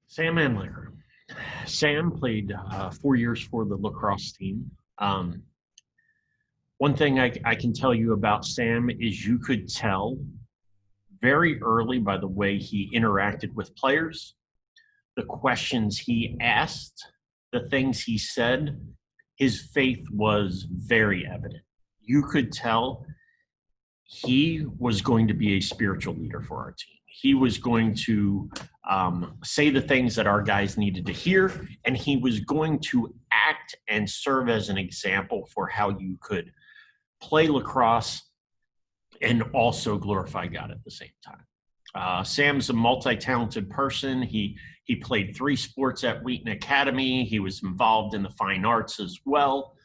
Sam Anliker. Sam played 4 years for the lacrosse team. One thing I can tell you about Sam is you could tell very early by the way he interacted with players, the questions he asked, the things he said. His faith was very evident. You could tell he was going to be a spiritual leader for our team. He was going to say the things that our guys needed to hear, and he was going to act and serve as an example for how you could play lacrosse and also glorify God at the same time. Sam's a multi-talented person. He played 3 sports at Wheaton Academy. He was involved in the fine arts as well.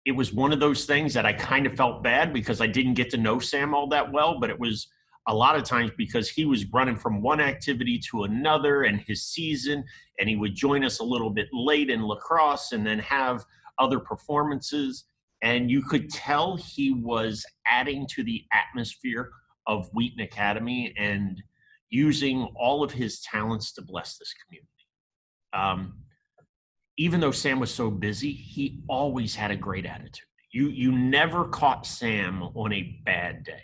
It was one of those things that I kind of felt bad because I didn't get to know Sam all that well, but it was a lot of times because he was running from one activity to another in his season, and he would join us a little bit late in lacrosse and then have other performances. And you could tell he was adding to the atmosphere of Wheaton Academy and using all of his talents to bless this community. Even though Sam was so busy, he always had a great attitude. You never caught Sam on a bad day.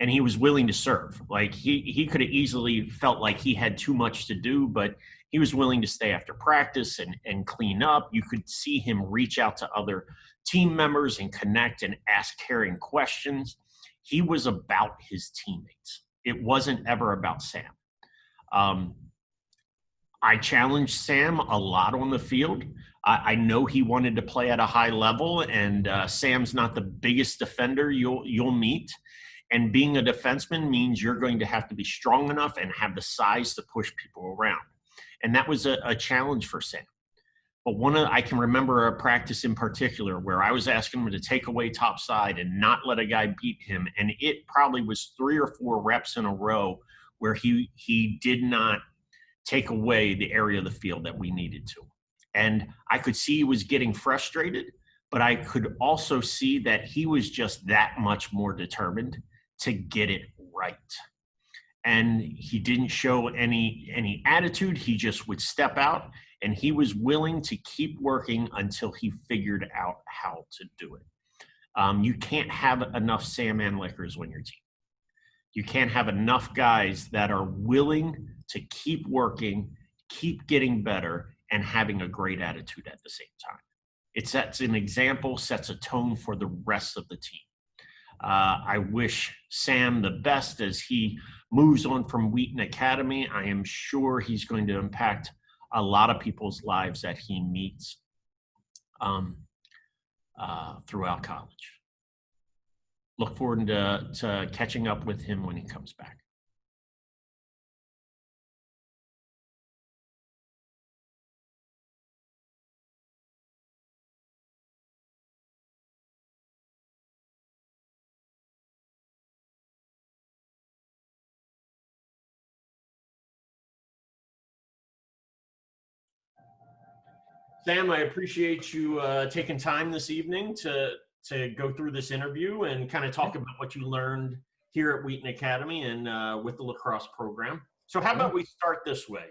And he was willing to serve. Like he could have easily felt like he had too much to do, but he was willing to stay after practice and clean up. You could see him reach out to other team members and connect and ask caring questions. He was about his teammates. It wasn't ever about Sam. I challenged Sam a lot on the field. I know he wanted to play at a high level, and Sam's not the biggest defender you'll meet. And being a defenseman means you're going to have to be strong enough and have the size to push people around. And that was a challenge for Sam. But I can remember a practice in particular where I was asking him to take away topside and not let a guy beat him. And it probably was 3 or 4 reps in a row where he did not take away the area of the field that we needed to. And I could see he was getting frustrated, but I could also see that he was just that much more determined to get it right. And he didn't show any attitude. He just would step out, and he was willing to keep working until he figured out how to do it. You can't have enough Sam Anlikers on your team. You can't have enough guys that are willing to keep working, keep getting better, and having a great attitude at the same time. It sets an example, sets a tone for the rest of the team. I wish Sam the best as he moves on from Wheaton Academy. I am sure he's going to impact a lot of people's lives that he meets throughout college. Look forward to catching up with him when he comes back. Sam, I appreciate you taking time this evening to go through this interview and kind of talk about what you learned here at Wheaton Academy and with the lacrosse program. So how about we start this way?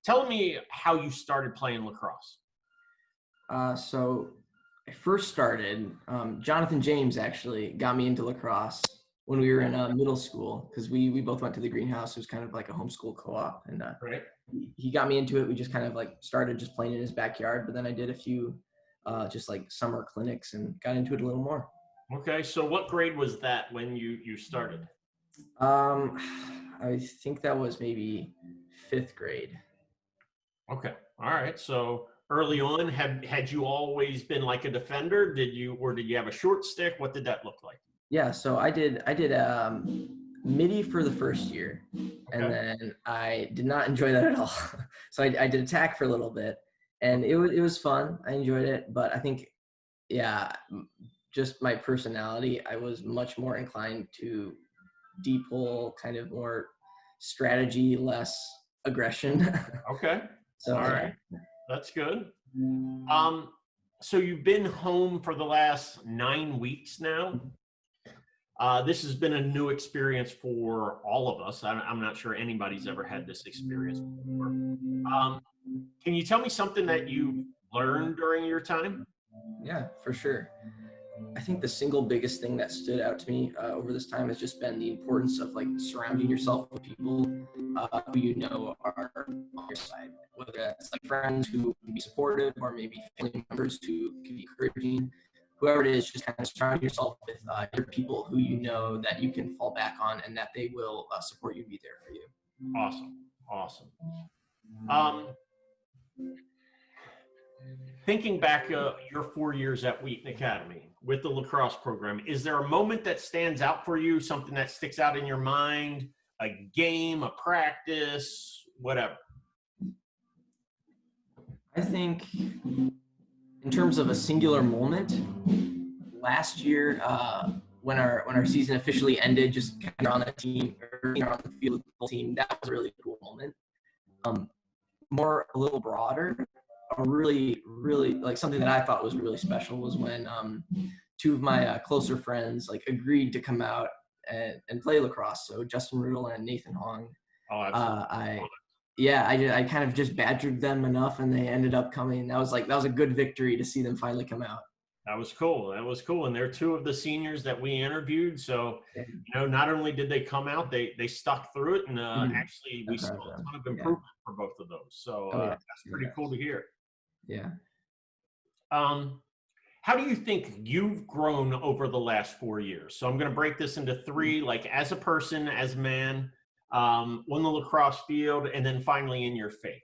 Tell me how you started playing lacrosse. So I first started, Jonathan James actually got me into lacrosse when we were in middle school, because we both went to the greenhouse. It was kind of like a homeschool co-op, and Right. he got me into it. We just kind of like started just playing in his backyard, but then I did a few just like summer clinics and got into it a little more. Okay, so what grade was that when you started? I think that was maybe 5th grade. Okay, all right. So early on, had you always been like a defender? Did you have a short stick? What did that look like? Yeah, so I did MIDI for the first year, and then I did not enjoy that at all. So I did attack for a little bit, and it was fun. I enjoyed it, but I think, yeah, just my personality, I was much more inclined to deep hole, kind of more strategy, less aggression. Okay, So all right, that's good. So you've been home for the last 9 weeks now. This has been a new experience for all of us. I'm not sure anybody's ever had this experience before. Can you tell me something that you learned during your time? Yeah, for sure. I think the single biggest thing that stood out to me over this time has just been the importance of like surrounding yourself with people who you know are on your side, whether that's like friends who can be supportive or maybe family members who can be encouraging. Whoever it is, just kind of surround yourself with other people who you know that you can fall back on and that they will support you and be there for you. Awesome. Awesome. Um, Thinking back your 4 years at Wheaton Academy with the lacrosse program, is there a moment that stands out for you, something that sticks out in your mind, a game, a practice, whatever? I think in terms of a singular moment, last year when our season officially ended, just kind of on the team or on the field with the whole team, that was a really cool moment. More a little broader, a really like something that I thought was really special was when two of my closer friends like agreed to come out and play lacrosse. So Justin Riddle and Nathan Hong. Oh, absolutely. I kind of just badgered them enough, and they ended up coming. That was a good victory to see them finally come out. That was cool. That was cool. And they're two of the seniors that we interviewed. So, not only did they come out, they stuck through it. And actually, we saw a ton of improvement for both of those. So that's pretty cool to hear. Yeah. How do you think you've grown over the last 4 years? So I'm going to break this into three, like as a person, as a man, on the lacrosse field, and then finally in your faith.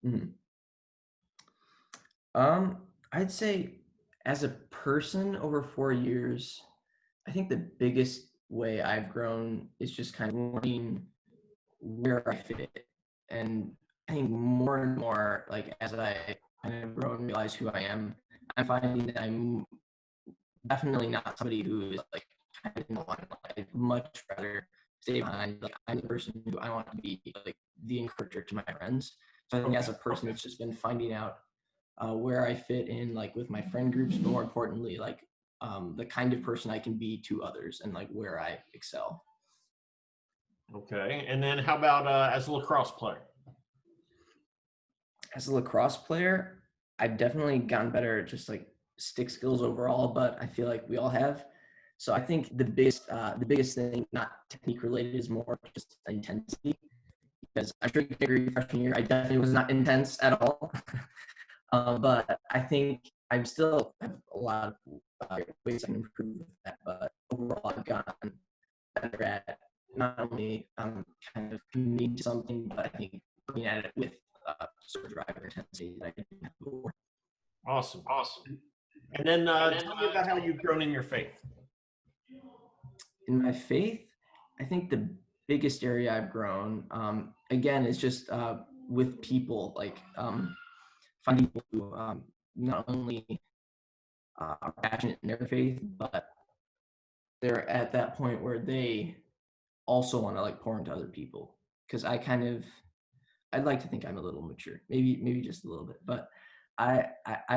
Mm-hmm. I'd say as a person over 4 years, I think the biggest way I've grown is just kind of learning where I fit. And I think more and more, like as I kind of grow and realize who I am, I'm finding that I'm definitely not somebody who is like kind of in the line. I'd much rather stay behind. Like I'm the person who I want to be like the encourager to my friends. So I think as a person, it's just been finding out where I fit in, like with my friend groups, but more importantly, like the kind of person I can be to others and like where I excel. Okay. And then how about as a lacrosse player? As a lacrosse player, I've definitely gotten better at just like stick skills overall, but I feel like we all have. So I think the biggest thing, not technique related, is more just intensity. Because I'm sure you can agree, freshman year, I definitely was not intense at all. But I think I'm still have a lot of ways I can improve with that. But overall, I've gotten better at not only kind of committing to something, but I think looking at it with sort of drive or intensity that I didn't have before. Awesome. And then tell me about how you've grown in your faith. In my faith, I think the biggest area I've grown, again, is just with people, like finding people who not only are passionate in their faith, but they're at that point where they also want to like pour into other people. Because I'd like to think I'm a little mature, maybe just a little bit, but I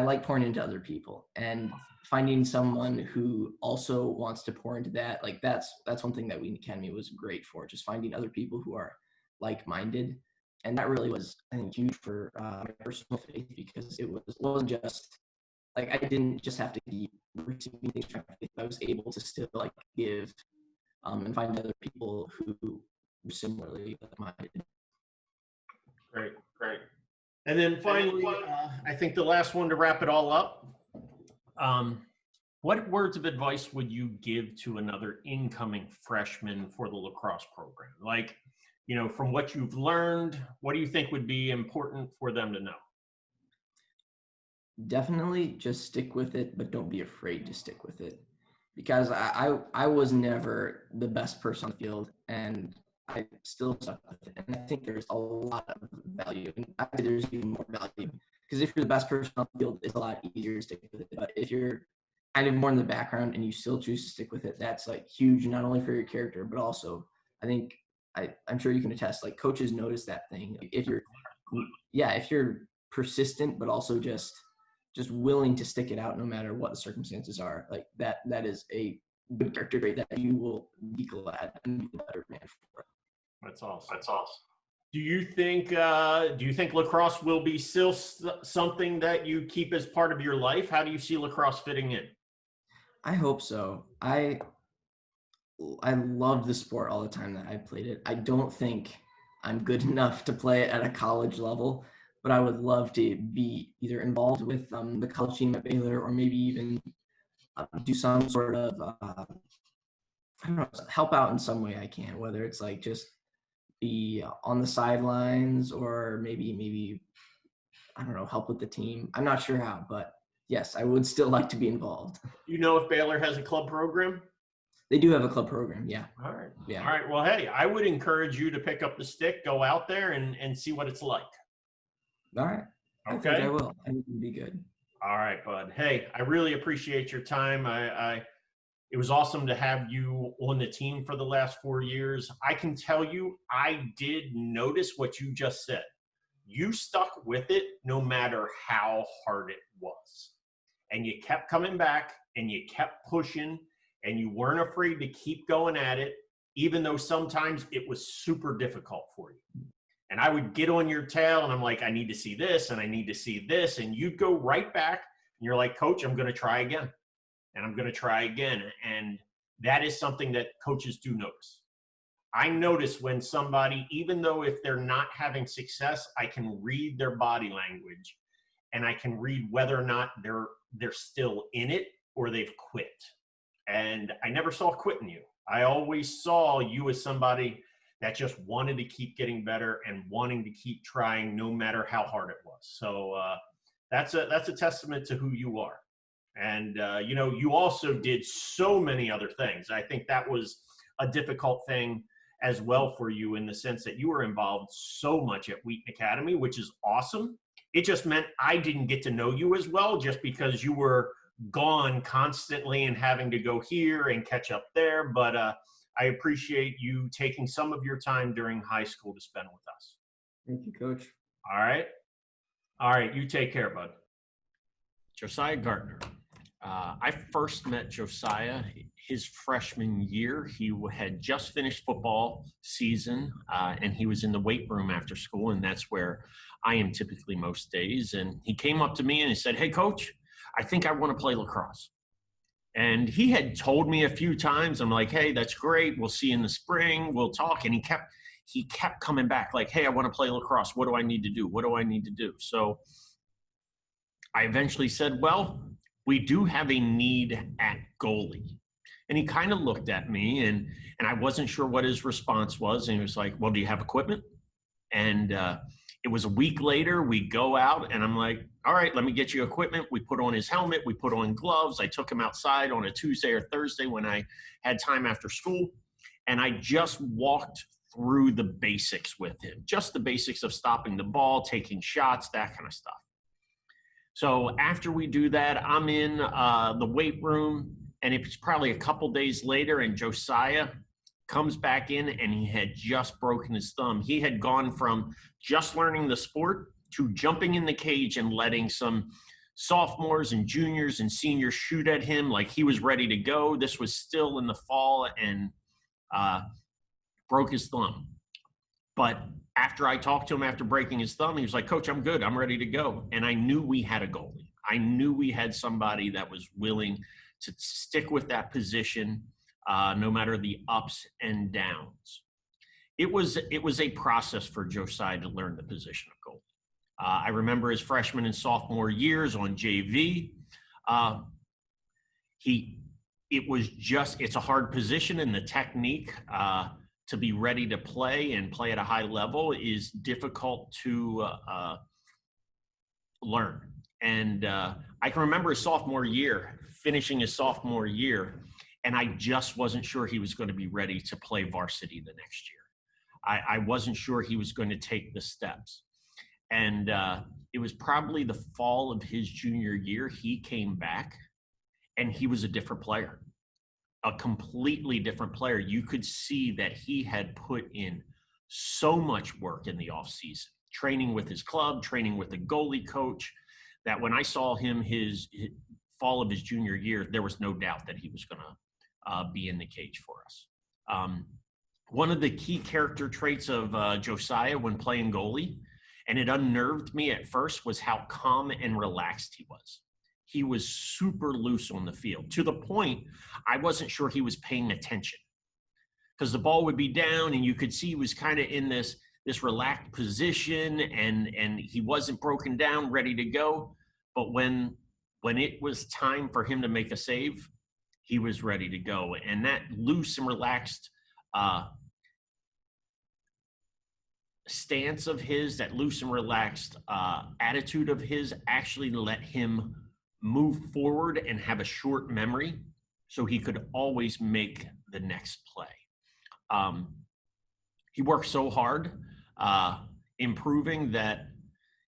like pouring into other people, and finding someone who also wants to pour into that, like that's one thing that Wheaton Academy was great for, just finding other people who are like-minded. And that really was, I think, huge for my personal faith, because it wasn't just like I didn't just have to keep receiving things from my faith. I was able to still like give and find other people who were similarly like-minded. Great. And then finally, I think the last one to wrap it all up. What words of advice would you give to another incoming freshman for the lacrosse program? Like, from what you've learned, what do you think would be important for them to know? Definitely just stick with it, but don't be afraid to stick with it. Because I was never the best person on the field, and I still stuck with it. And I think there's a lot of value. And I think there's even more value. Because if you're the best person on the field, it's a lot easier to stick with it. But if you're kind of more in the background and you still choose to stick with it, that's like huge, not only for your character, but also I think I'm sure you can attest, like coaches notice that thing. Like if you're persistent, but also just willing to stick it out no matter what the circumstances are, like that is a good character trait that you will be glad and be a better man for. That's awesome. That's awesome. Do you think lacrosse will be still something that you keep as part of your life? How do you see lacrosse fitting in? I hope so. I loved the sport all the time that I played it. I don't think I'm good enough to play it at a college level, but I would love to be either involved with the college team at Baylor, or maybe even do some sort of I don't know, help out in some way I can, whether it's like just be on the sidelines, or maybe I don't know, help with the team. I'm not sure how, but yes, I would still like to be involved. You know if Baylor has a club program? They do have a club program, yeah. All right. Yeah. All right. Well, hey, I would encourage you to pick up the stick, go out there and see what it's like. All right. Okay. I think I will. I think it'll be good. All right, bud. Hey, I really appreciate your time. It was awesome to have you on the team for the last 4 years. I can tell you, I did notice what you just said. You stuck with it no matter how hard it was. And you kept coming back and you kept pushing and you weren't afraid to keep going at it, even though sometimes it was super difficult for you. And I would get on your tail and I'm like, I need to see this and I need to see this. And you'd go right back and you're like, Coach, I'm going to try again. And I'm going to try again. And that is something that coaches do notice. I notice when somebody, even though if they're not having success, I can read their body language and I can read whether or not they're still in it or they've quit. And I never saw quitting you. I always saw you as somebody that just wanted to keep getting better and wanting to keep trying no matter how hard it was. So that's a testament to who you are. And, you also did so many other things. I think that was a difficult thing as well for you in the sense that you were involved so much at Wheaton Academy, which is awesome. It just meant I didn't get to know you as well just because you were gone constantly and having to go here and catch up there. But I appreciate you taking some of your time during high school to spend with us. Thank you, Coach. All right. All right. You take care, bud. Josiah Gartner. I first met Josiah his freshman year. He had just finished football season, and he was in the weight room after school, and that's where I am typically most days. And he came up to me and he said, "Hey, Coach, I think I want to play lacrosse." And he had told me a few times. I'm like, "Hey, that's great. We'll see you in the spring. We'll talk." And he kept coming back like, "Hey, I want to play lacrosse. What do I need to do? What do I need to do?" So I eventually said, "Well, we do have a need at goalie." And he kind of looked at me and I wasn't sure what his response was. And he was like, "Well, do you have equipment?" And it was a week later, we go out and I'm like, "All right, let me get you equipment." We put on his helmet, we put on gloves. I took him outside on a Tuesday or Thursday when I had time after school. And I just walked through the basics with him, just the basics of stopping the ball, taking shots, that kind of stuff. So after we do that, I'm in the weight room, and it's probably a couple days later, and Josiah comes back in, and he had just broken his thumb. He had gone from just learning the sport to jumping in the cage and letting some sophomores and juniors and seniors shoot at him like he was ready to go. This was still in the fall, and broke his thumb. But after I talked to him after breaking his thumb, he was like, "Coach, I'm good. I'm ready to go." And I knew we had a goalie. I knew we had somebody that was willing to stick with that position no matter the ups and downs. It was a process for Josiah to learn the position of goalie. I remember his freshman and sophomore years on JV. It's a hard position, and the technique to be ready to play and play at a high level is difficult to learn. And I can remember his sophomore year, finishing his sophomore year, and I just wasn't sure he was going to be ready to play varsity the next year. I wasn't sure he was going to take the steps. And it was probably the fall of his junior year, he came back, and he was a different player. A completely different player. You could see that he had put in so much work in the offseason, training with his club, training with the goalie coach, that when I saw him his fall of his junior year, there was no doubt that he was going to be in the cage for us. One of the key character traits of Josiah when playing goalie, and it unnerved me at first, was how calm and relaxed he was. He was super loose on the field, to the point I wasn't sure he was paying attention, because the ball would be down and you could see he was kind of in this relaxed position, and he wasn't broken down, ready to go. But when it was time for him to make a save, he was ready to go. And that loose and relaxed stance of his, that loose and relaxed attitude of his, actually let him move forward and have a short memory, so he could always make the next play. He worked so hard improving that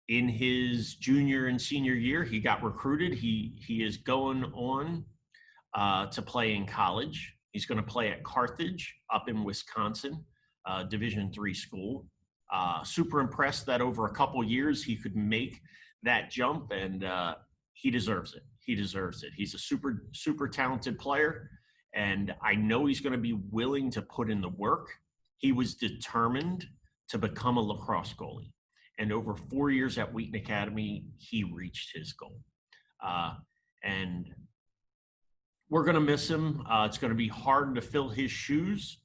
in his junior and senior year, he got recruited. He is going on to play in college. He's going to play at Carthage up in Wisconsin, Division III school. Super impressed that over a couple years he could make that jump, and he deserves it. He deserves it. He's a super talented player, and I know he's going to be willing to put in the work. He was determined to become a lacrosse goalie, and over 4 years at Wheaton Academy, he reached his goal. And we're going to miss him. It's going to be hard to fill his shoes.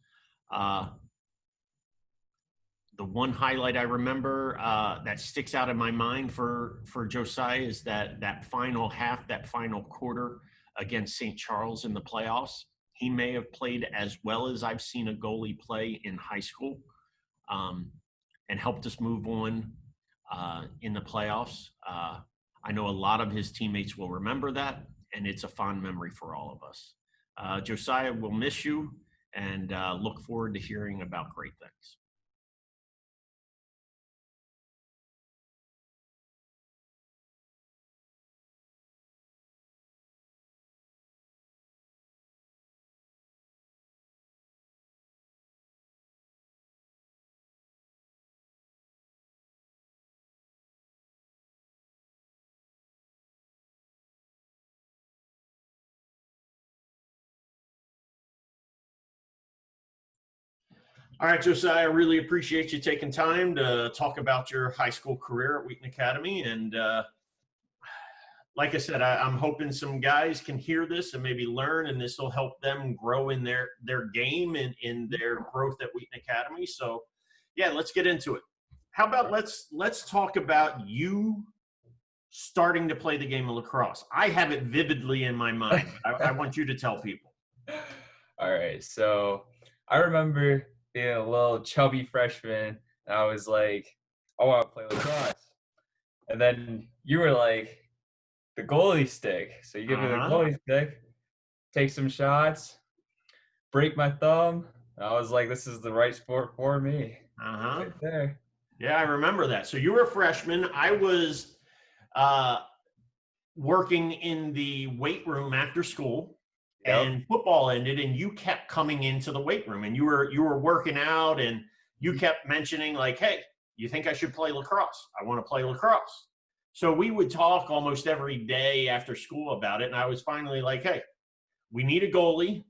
The one highlight I remember that sticks out in my mind for Josiah is that final half, that final quarter against St. Charles in the playoffs. He may have played as well as I've seen a goalie play in high school, and helped us move on in the playoffs. I know a lot of his teammates will remember that, and it's a fond memory for all of us. Josiah, we'll miss you, and look forward to hearing about great things. All right, Josiah, I really appreciate you taking time to talk about your high school career at Wheaton Academy. And like I said, I'm hoping some guys can hear this and maybe learn, and this will help them grow in their game and in their growth at Wheaton Academy. So, yeah, let's get into it. How about let's talk about you starting to play the game of lacrosse. I have it vividly in my mind. I want you to tell people. All right, so I remember being a little chubby freshman, and I was like, I want to play lacrosse. And then you were like, the goalie stick. So you give me the goalie stick, take some shots, break my thumb. I was like, this is the right sport for me. Right there. Yeah, I remember that. So you were a freshman. I was working in the weight room after school. Yep. And football ended, and you kept coming into the weight room, and you were working out, and you kept mentioning like, hey, you think I should play lacrosse? I want to play lacrosse. So we would talk almost every day after school about it, and I was finally like, hey, we need a goalie.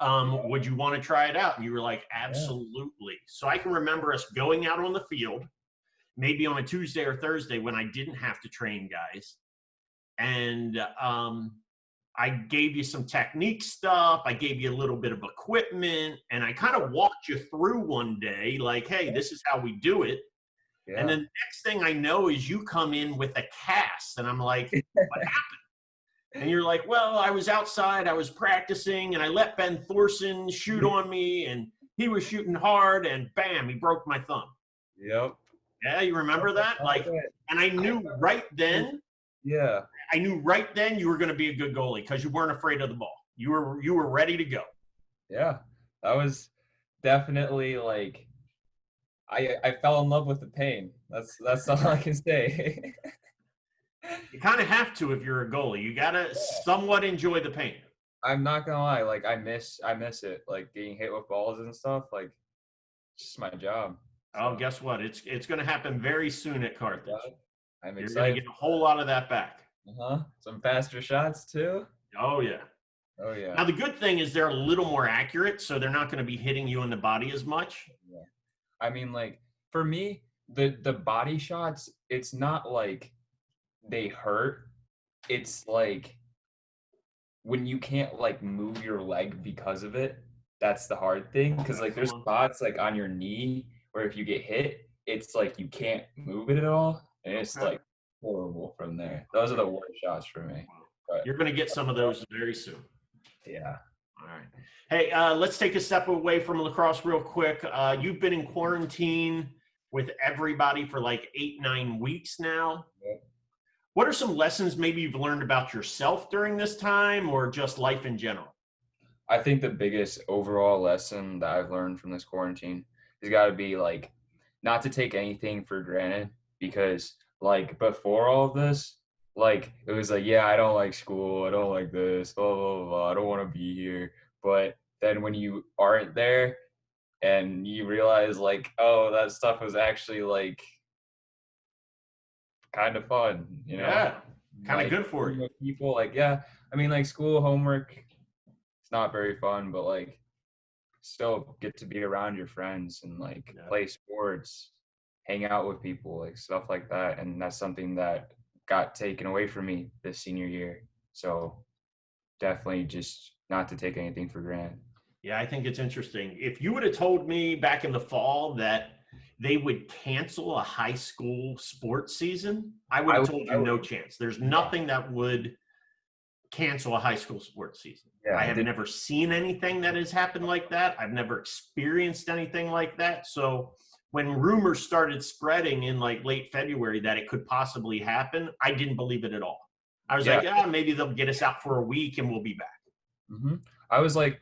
Would you want to try it out? And you were like, absolutely. Yeah. So I can remember us going out on the field, maybe on a Tuesday or Thursday when I didn't have to train guys, and I gave you some technique stuff. I gave you a little bit of equipment, and I kind of walked you through one day, like, hey, this is how we do it. Yeah. And then the next thing I know is you come in with a cast, and I'm like, what happened? And you're like, well, I was outside, I was practicing, and I let Ben Thorson shoot on me, and he was shooting hard, and bam, he broke my thumb. Yep. Yeah, you remember that? Like, and I knew right then. Yeah. I knew right then you were going to be a good goalie because you weren't afraid of the ball. You were ready to go. Yeah, that was definitely like I fell in love with the pain. That's all I can say. You kind of have to if you're a goalie. You got to somewhat enjoy the pain. I'm not gonna lie, like I miss it, like getting hit with balls and stuff. Like, it's just my job. So. Oh, guess what? It's going to happen very soon at Carthage. I'm You're excited. going to get a whole lot of that back. Some faster shots too. Oh yeah. Oh yeah. Now, the good thing is they're a little more accurate, so they're not going to be hitting you in the body as much. Yeah. I mean, like for me, the body shots, it's not like they hurt. It's like when you can't like move your leg because of it, that's the hard thing. Because like there's spots like on your knee where if you get hit, it's like you can't move it at all, and it's Okay. like horrible from there. Those are the worst shots for me. But You're going to get some of those very soon. yeah. All right. Hey, let's take a step away from lacrosse real quick. You've been in quarantine with everybody for like 8-9 weeks now. Yep. What are some lessons maybe you've learned about yourself during this time or just life in general? I think the biggest overall lesson that I've learned from this quarantine has got to be like not to take anything for granted, because like before all of this, like it was like, yeah, I don't like school, I don't like this, blah blah blah, I don't want to be here. But then when you aren't there and you realize like, oh, that stuff was actually like kind of fun, you know? Yeah, kind of Like good for being you. with people, like, yeah, I mean, like school homework, it's not very fun, but like still get to be around your friends and like Yeah. play sports, hang out with people, like stuff like that. And that's something that got taken away from me this senior year. So definitely just not to take anything for granted. Yeah, I think it's interesting. If you would have told me back in the fall that they would cancel a high school sports season, I would have told you no chance. There's nothing that would cancel a high school sports season. Yeah, I have never seen anything that has happened like that. I've never experienced anything like that. So when rumors started spreading in like late February that it could possibly happen, I didn't believe it at all. I was like, maybe they'll get us out for a week and we'll be back. Mm-hmm. I was like,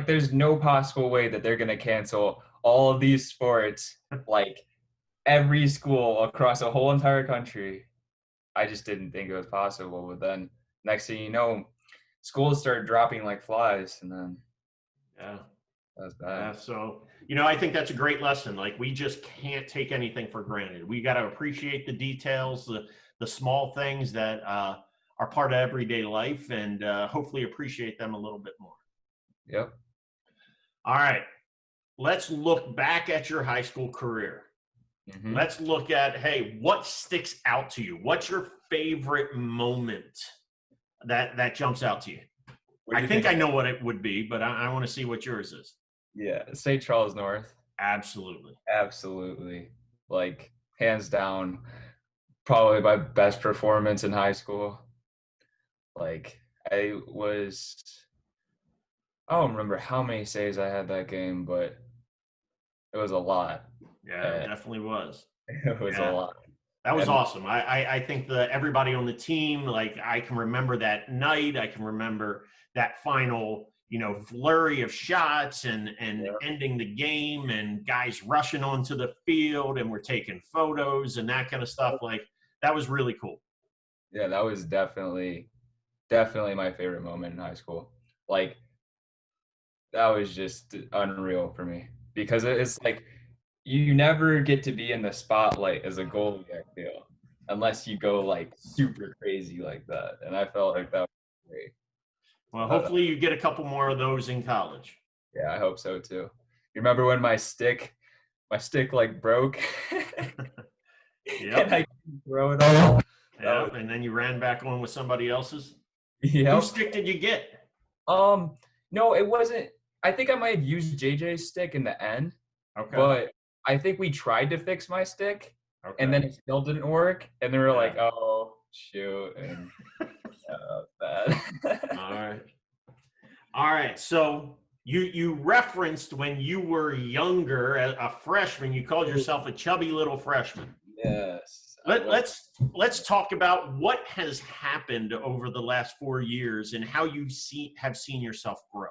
there's no possible way that they're going to cancel all of these sports, like every school across a whole entire country. I just didn't think it was possible. But then next thing you know, schools started dropping like flies, and then yeah, that's bad. Yeah, so I think that's a great lesson. Like we just can't take anything for granted. We got to appreciate the details, the small things that are part of everyday life, and hopefully appreciate them a little bit more. Yep. All right, let's look back at your high school career. Mm-hmm. Let's look at, hey, what sticks out to you? What's your favorite moment that jumps out to you? I think I know what it would be, but I want to see what yours is. Yeah, St. Charles North. Absolutely. Absolutely. Like, hands down, probably my best performance in high school. Like, I don't remember how many saves I had that game, but it was a lot. Yeah, it definitely was. It was a lot. That was awesome. I think everybody on the team, like I can remember that night. I can remember that final, flurry of shots and ending the game and guys rushing onto the field and we're taking photos and that kind of stuff. Like that was really cool. Yeah, that was definitely my favorite moment in high school. Like that was just unreal for me because it's like you never get to be in the spotlight as a goalie, I feel, unless you go like super crazy like that. And I felt like that was great. Well, hopefully you get a couple more of those in college. Yeah, I hope so too. You remember when my stick like broke? Yep. And I couldn't throw it all. Yeah, and then you ran back on with somebody else's. Yeah. Whose stick did you get? No, it wasn't. I think I might have used JJ's stick in the end. Okay. But I think we tried to fix my stick, and then it still didn't work. And they were like, "Oh, shoot!" And bad. All right. So you referenced when you were younger, a freshman, you called yourself a chubby little freshman. Yes. Let's talk about what has happened over the last 4 years and how you have seen yourself grow.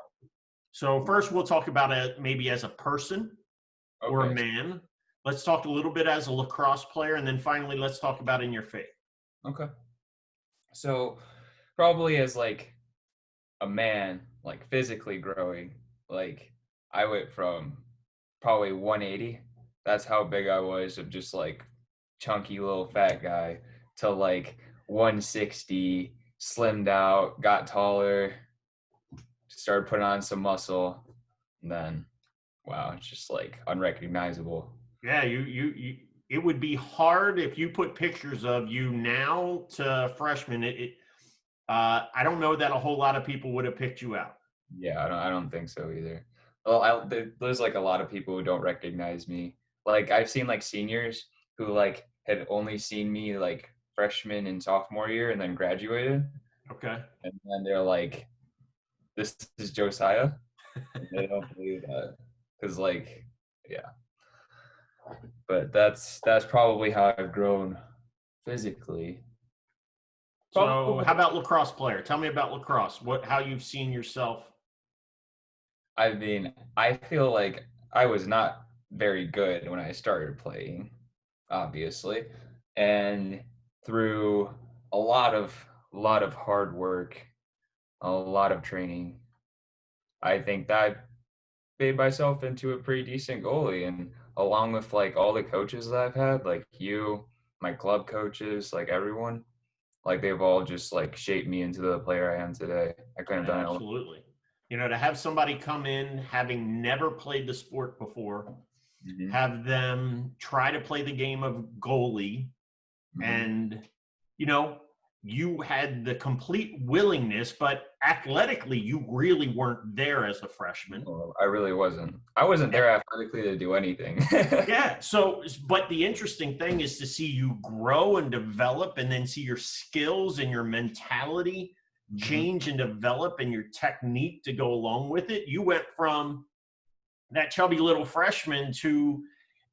So first, we'll talk about it maybe as a person or a man. Let's talk a little bit as a lacrosse player, and then finally, let's talk about in your faith. Okay. So probably as like a man, like physically growing, like I went from probably 180. That's how big I was, of just like chunky little fat guy, to like 160, slimmed out, got taller, started putting on some muscle, and then wow, it's just like unrecognizable. Yeah, you it would be hard if you put pictures of you now to freshman. I don't know that a whole lot of people would have picked you out. Yeah, I don't think so either. Well, there's like a lot of people who don't recognize me. Like I've seen like seniors who like had only seen me like freshman and sophomore year and then graduated, Okay. and then they're like, "This is Josiah." And they don't believe that because like, yeah. But that's probably how I've grown physically. So, Probably, how about lacrosse player? Tell me about lacrosse. How you've seen yourself? I mean, I feel like I was not very good when I started playing, obviously, and through a lot of hard work, a lot of training, I think that made myself into a pretty decent goalie. And along with like all the coaches that I've had, like you, my club coaches, like everyone, like they've all just like shaped me into the player I am today. I couldn't have done it alone. Absolutely. You know, to have somebody come in having never played the sport before, Mhm, have them try to play the game of goalie, mhm. and you know, you had the complete willingness, but athletically, you really weren't there as a freshman. No, I really wasn't. I wasn't there athletically to do anything. Yeah. So, but the interesting thing is to see you grow and develop, and then see your skills and your mentality Mhm. change and develop, and your technique to go along with it. You went from that chubby little freshman to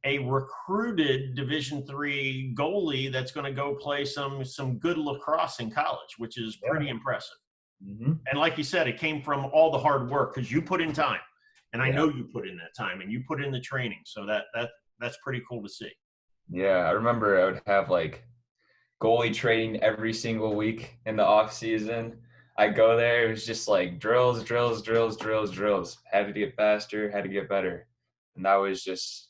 a recruited Division III goalie that's going to go play some good lacrosse in college, which is Yeah. pretty impressive. Mhm. And like you said, it came from all the hard work because you put in time, and I Yeah. know you put in that time, and you put in the training. So that's pretty cool to see. Yeah. I remember I would have like goalie training every single week in the off season. I go there, it was just like drills, drills, drills, drills, drills. Had to get faster, had to get better. And that was just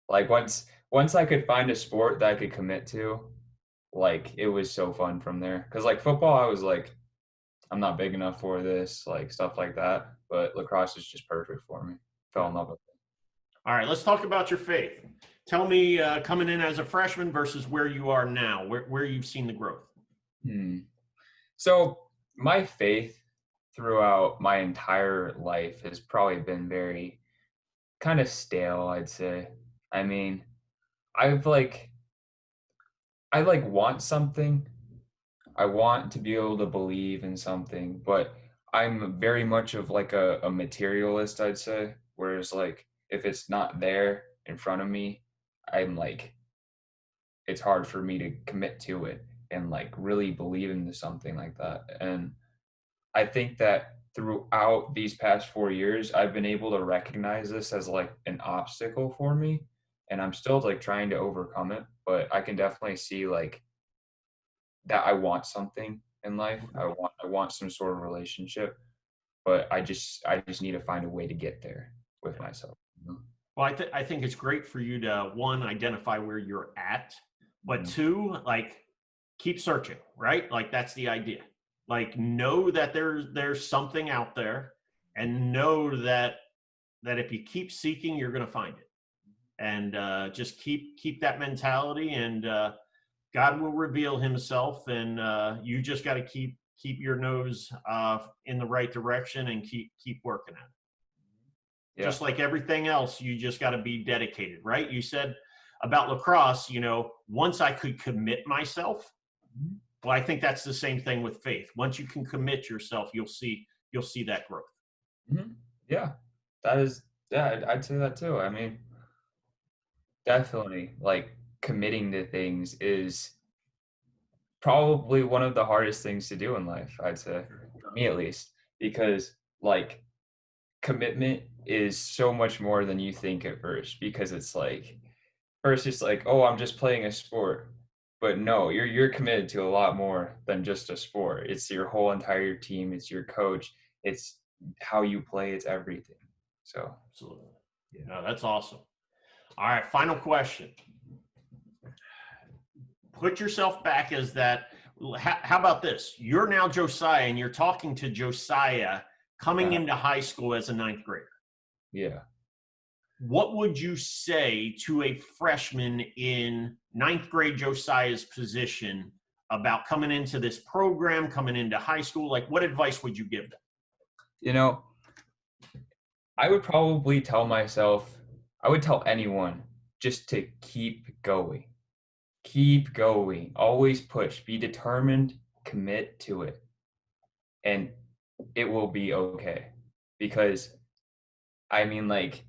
like once I could find a sport that I could commit to, like it was so fun from there. Cause like football, I was like, I'm not big enough for this, like stuff like that. But lacrosse is just perfect for me. Fell in love with it. All right, let's talk about your faith. Tell me, coming in as a freshman versus where you are now, where you've seen the growth. Hmm. So my faith throughout my entire life has probably been very kind of stale, I'd say. I mean, I've like I like want something. I want to be able to believe in something, but I'm very much of like a materialist, I'd say. Whereas like if it's not there in front of me, I'm like it's hard for me to commit to it and like really believe into something like that. And I think that throughout these past 4 years, I've been able to recognize this as like an obstacle for me. And I'm still like trying to overcome it, but I can definitely see like that I want something in life. I want some sort of relationship, but I just need to find a way to get there with myself. You know? Well, I think it's great for you to, one, identify where you're at, but Mhm. two, like, keep searching, right? Like, that's the idea. Like, know that there's something out there, and know that if you keep seeking, you're going to find it. And just keep that mentality, and God will reveal Himself, and you just got to keep your nose in the right direction, and keep working at it. Yeah. Just like everything else, you just got to be dedicated, right? You said about lacrosse, once I could commit myself, Mhm. well, I think that's the same thing with faith. Once you can commit yourself, you'll see that growth. Mhm. Yeah. That is, yeah, I'd say that too. I mean, definitely like committing to things is probably one of the hardest things to do in life, I'd say, for me at least, because like commitment is so much more than you think at first, because it's like first it's like, oh, I'm just playing a sport. But no, you're committed to a lot more than just a sport. It's your whole entire team, it's your coach, it's how you play, it's everything. So Absolutely. yeah. No, that's awesome. All right, final question. Put yourself back as that. How about this? You're now Josiah, and you're talking to Josiah coming into high school as a ninth grader. Yeah. What would you say to a freshman in ninth grade Josiah's position about coming into this program, coming into high school? Like, what advice would you give them? You know, I would probably tell myself, I would tell anyone just to keep going. Keep going. Always push. Be determined. Commit to it. And it will be okay. Because, I mean, like,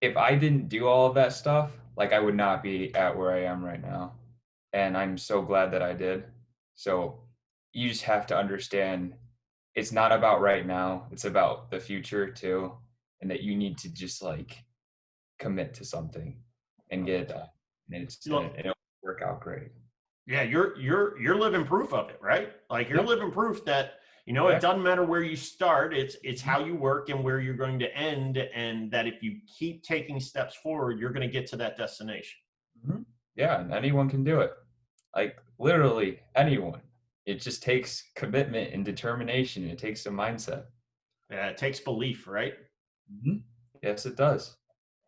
if I didn't do all of that stuff, like, I would not be at where I am right now. And I'm so glad that I did. So you just have to understand it's not about right now. It's about the future too. And that you need to just like commit to something and get it done. And it'll work out great. Yeah, you're living proof of it, right? Like you're living proof that, you know, it doesn't matter where you start, it's how you work and where you're going to end, and that if you keep taking steps forward, you're going to get to that destination. Mm-hmm. Yeah, and anyone can do it. Like literally anyone. It just takes commitment and determination. It takes a mindset. Yeah, it takes belief, right? Mm-hmm. Yes, it does.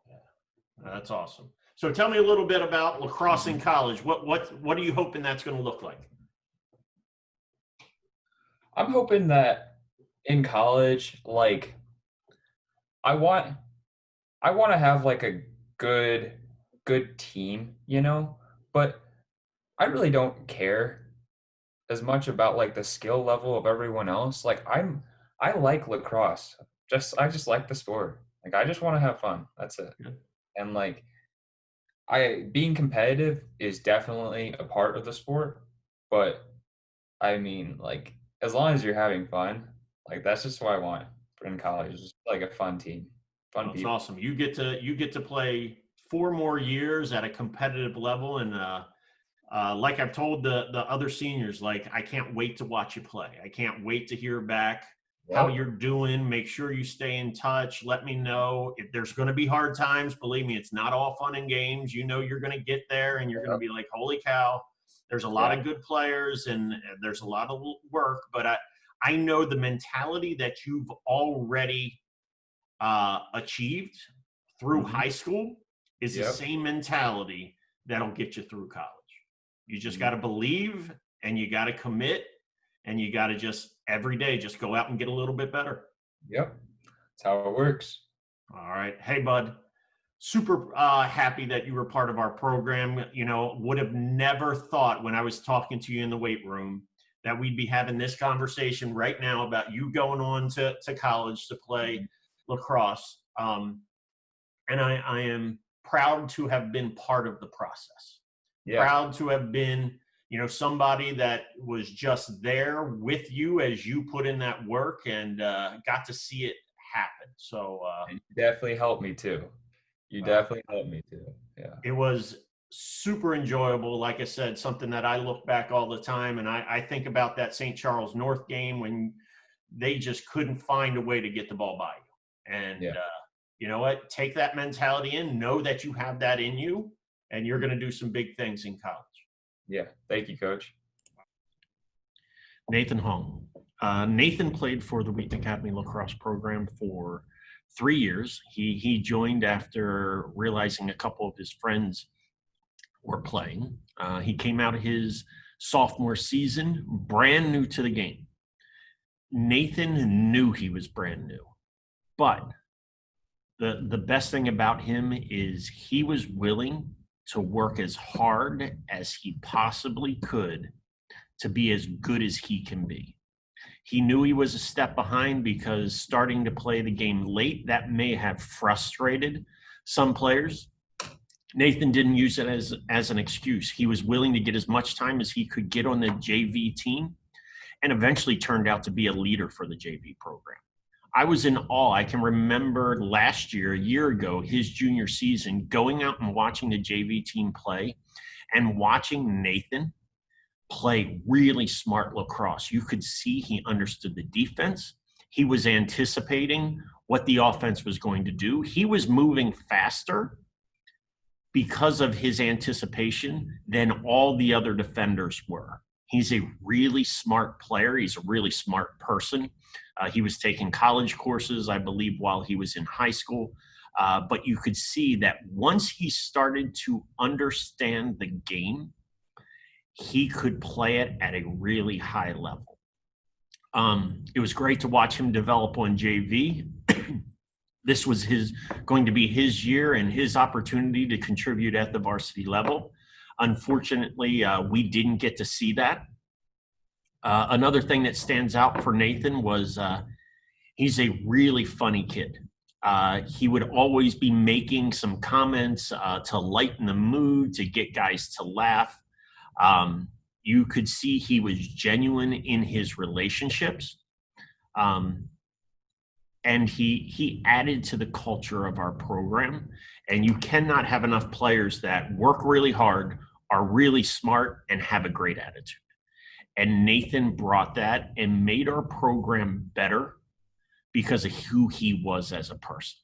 Yeah. That's awesome. So tell me a little bit about lacrosse in college. What are you hoping that's going to look like? I'm hoping that in college, like I want to have like a good team, you know, but I really don't care as much about like the skill level of everyone else. Like I like lacrosse. I just like the sport. Like I just want to have fun. That's it. Yeah. And like being competitive is definitely a part of the sport, but I mean like as long as you're having fun, like that's just what I want in college. Just like a fun team. Fun That's people. awesome. You get to play 4 more years at a competitive level, and like I've told the other seniors, like I can't wait to watch you play. I can't wait to hear back how you're doing. Make sure you stay in touch. Let me know if there's going to be hard times. Believe me, it's not all fun and games. You know you're going to get there, and you're going to be like, holy cow, there's a lot of good players, and there's a lot of work. But I know the mentality that you've already achieved through high school is the same mentality that'll get you through college. You just got to believe, and you got to commit, and you got to just every day just go out and get a little bit better. Yep. That's how it works. All right. Hey, bud. Super happy that you were part of our program. You know, would have never thought when I was talking to you in the weight room that we'd be having this conversation right now about you going on to college to play lacrosse. And I am proud to have been part of the process. Yeah. Proud to have been, you know, somebody that was just there with you as you put in that work and got to see it happen. So and you definitely helped me too. You definitely helped me too. Yeah. It was super enjoyable. Like I said, something that I look back all the time, and I think about that St. Charles North game when they just couldn't find a way to get the ball by you. And you know what? Take that mentality in. Know that you have that in you, and you're going to do some big things in college. Yeah. Thank you, Coach. Nathan Hong. Nathan played for the Wheaton Academy Lacrosse program for 3 years. He joined after realizing a couple of his friends were playing. He came out of his sophomore season brand new to the game. Nathan knew he was brand new, but the best thing about him is he was willing to work as hard as he possibly could to be as good as he can be. He knew he was a step behind because starting to play the game late, that may have frustrated some players. Nathan didn't use it as an excuse. He was willing to get as much time as he could get on the JV team, and eventually turned out to be a leader for the JV program. I was in awe. I can remember last year, a year ago, his junior season, going out and watching the JV team play and watching Nathan play really smart lacrosse. You could see he understood the defense. He was anticipating what the offense was going to do. He was moving faster because of his anticipation than all the other defenders were. He's a really smart player. He's a really smart person. He was taking college courses, I believe, while he was in high school. But you could see that once he started to understand the game, he could play it at a really high level. It was great to watch him develop on JV. This was going to be his year and his opportunity to contribute at the varsity level. Unfortunately, we didn't get to see that. Another thing that stands out for Nathan was he's a really funny kid. He would always be making some comments to lighten the mood, to get guys to laugh. You could see he was genuine in his relationships. And he added to the culture of our program. And you cannot have enough players that work really hard, are really smart, and have a great attitude. And Nathan brought that and made our program better because of who he was as a person.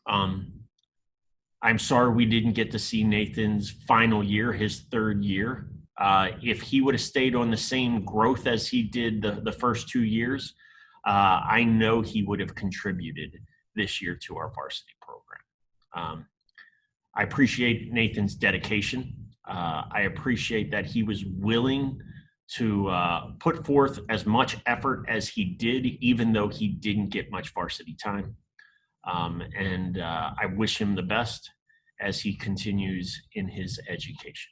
I'm sorry we didn't get to see Nathan's final year, his third year. If he would have stayed on the same growth as he did the first 2 years, I know he would have contributed this year to our varsity program. I appreciate Nathan's dedication. I appreciate that he was willing to put forth as much effort as he did, even though he didn't get much varsity time. And I wish him the best as he continues in his education.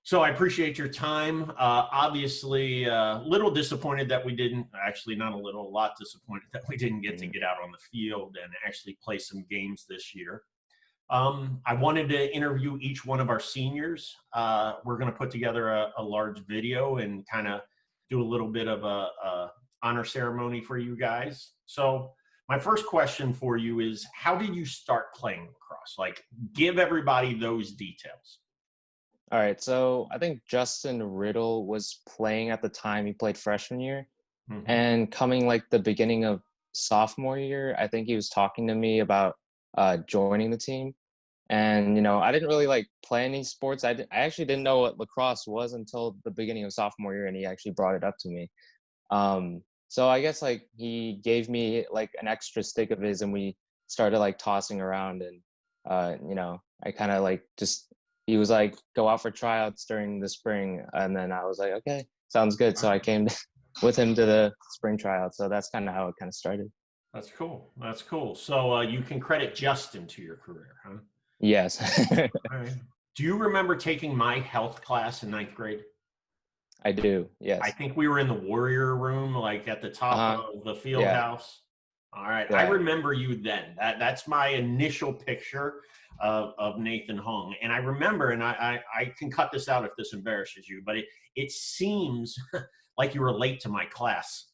So I appreciate your time. Obviously, a little disappointed that we didn't, actually not a little, a lot disappointed that we didn't get to get out on the field and actually play some games this year. I wanted to interview each one of our seniors. We're going to put together a large video and kind of do a little bit of a honor ceremony for you guys. So my first question for you is, how did you start playing lacrosse? Like, give everybody those details. All right, so I think Justin Riddle was playing at the time. He played freshman year. Mm-hmm. And coming like the beginning of sophomore year, I think he was talking to me about joining the team. And, you know, I didn't really like play any sports. I actually didn't know what lacrosse was until the beginning of sophomore year, and he actually brought it up to me. So I guess like he gave me like an extra stick of his, and we started like tossing around. And, you know, I kind of like he was like, go out for tryouts during the spring. And then I was like, okay, sounds good. So I came with him to the spring tryouts. So that's kind of how it kind of started. That's cool. That's cool. So you can credit Justin to your career, huh? Yes. All right. Do you remember taking my health class in 9th grade? I do, yes. I think we were in the warrior room, like at the top of the field house. All right. Yeah. I remember you then. That's my initial picture of Nathan Hung. And I remember, and I can cut this out if this embarrasses you, but it seems like you were late to my class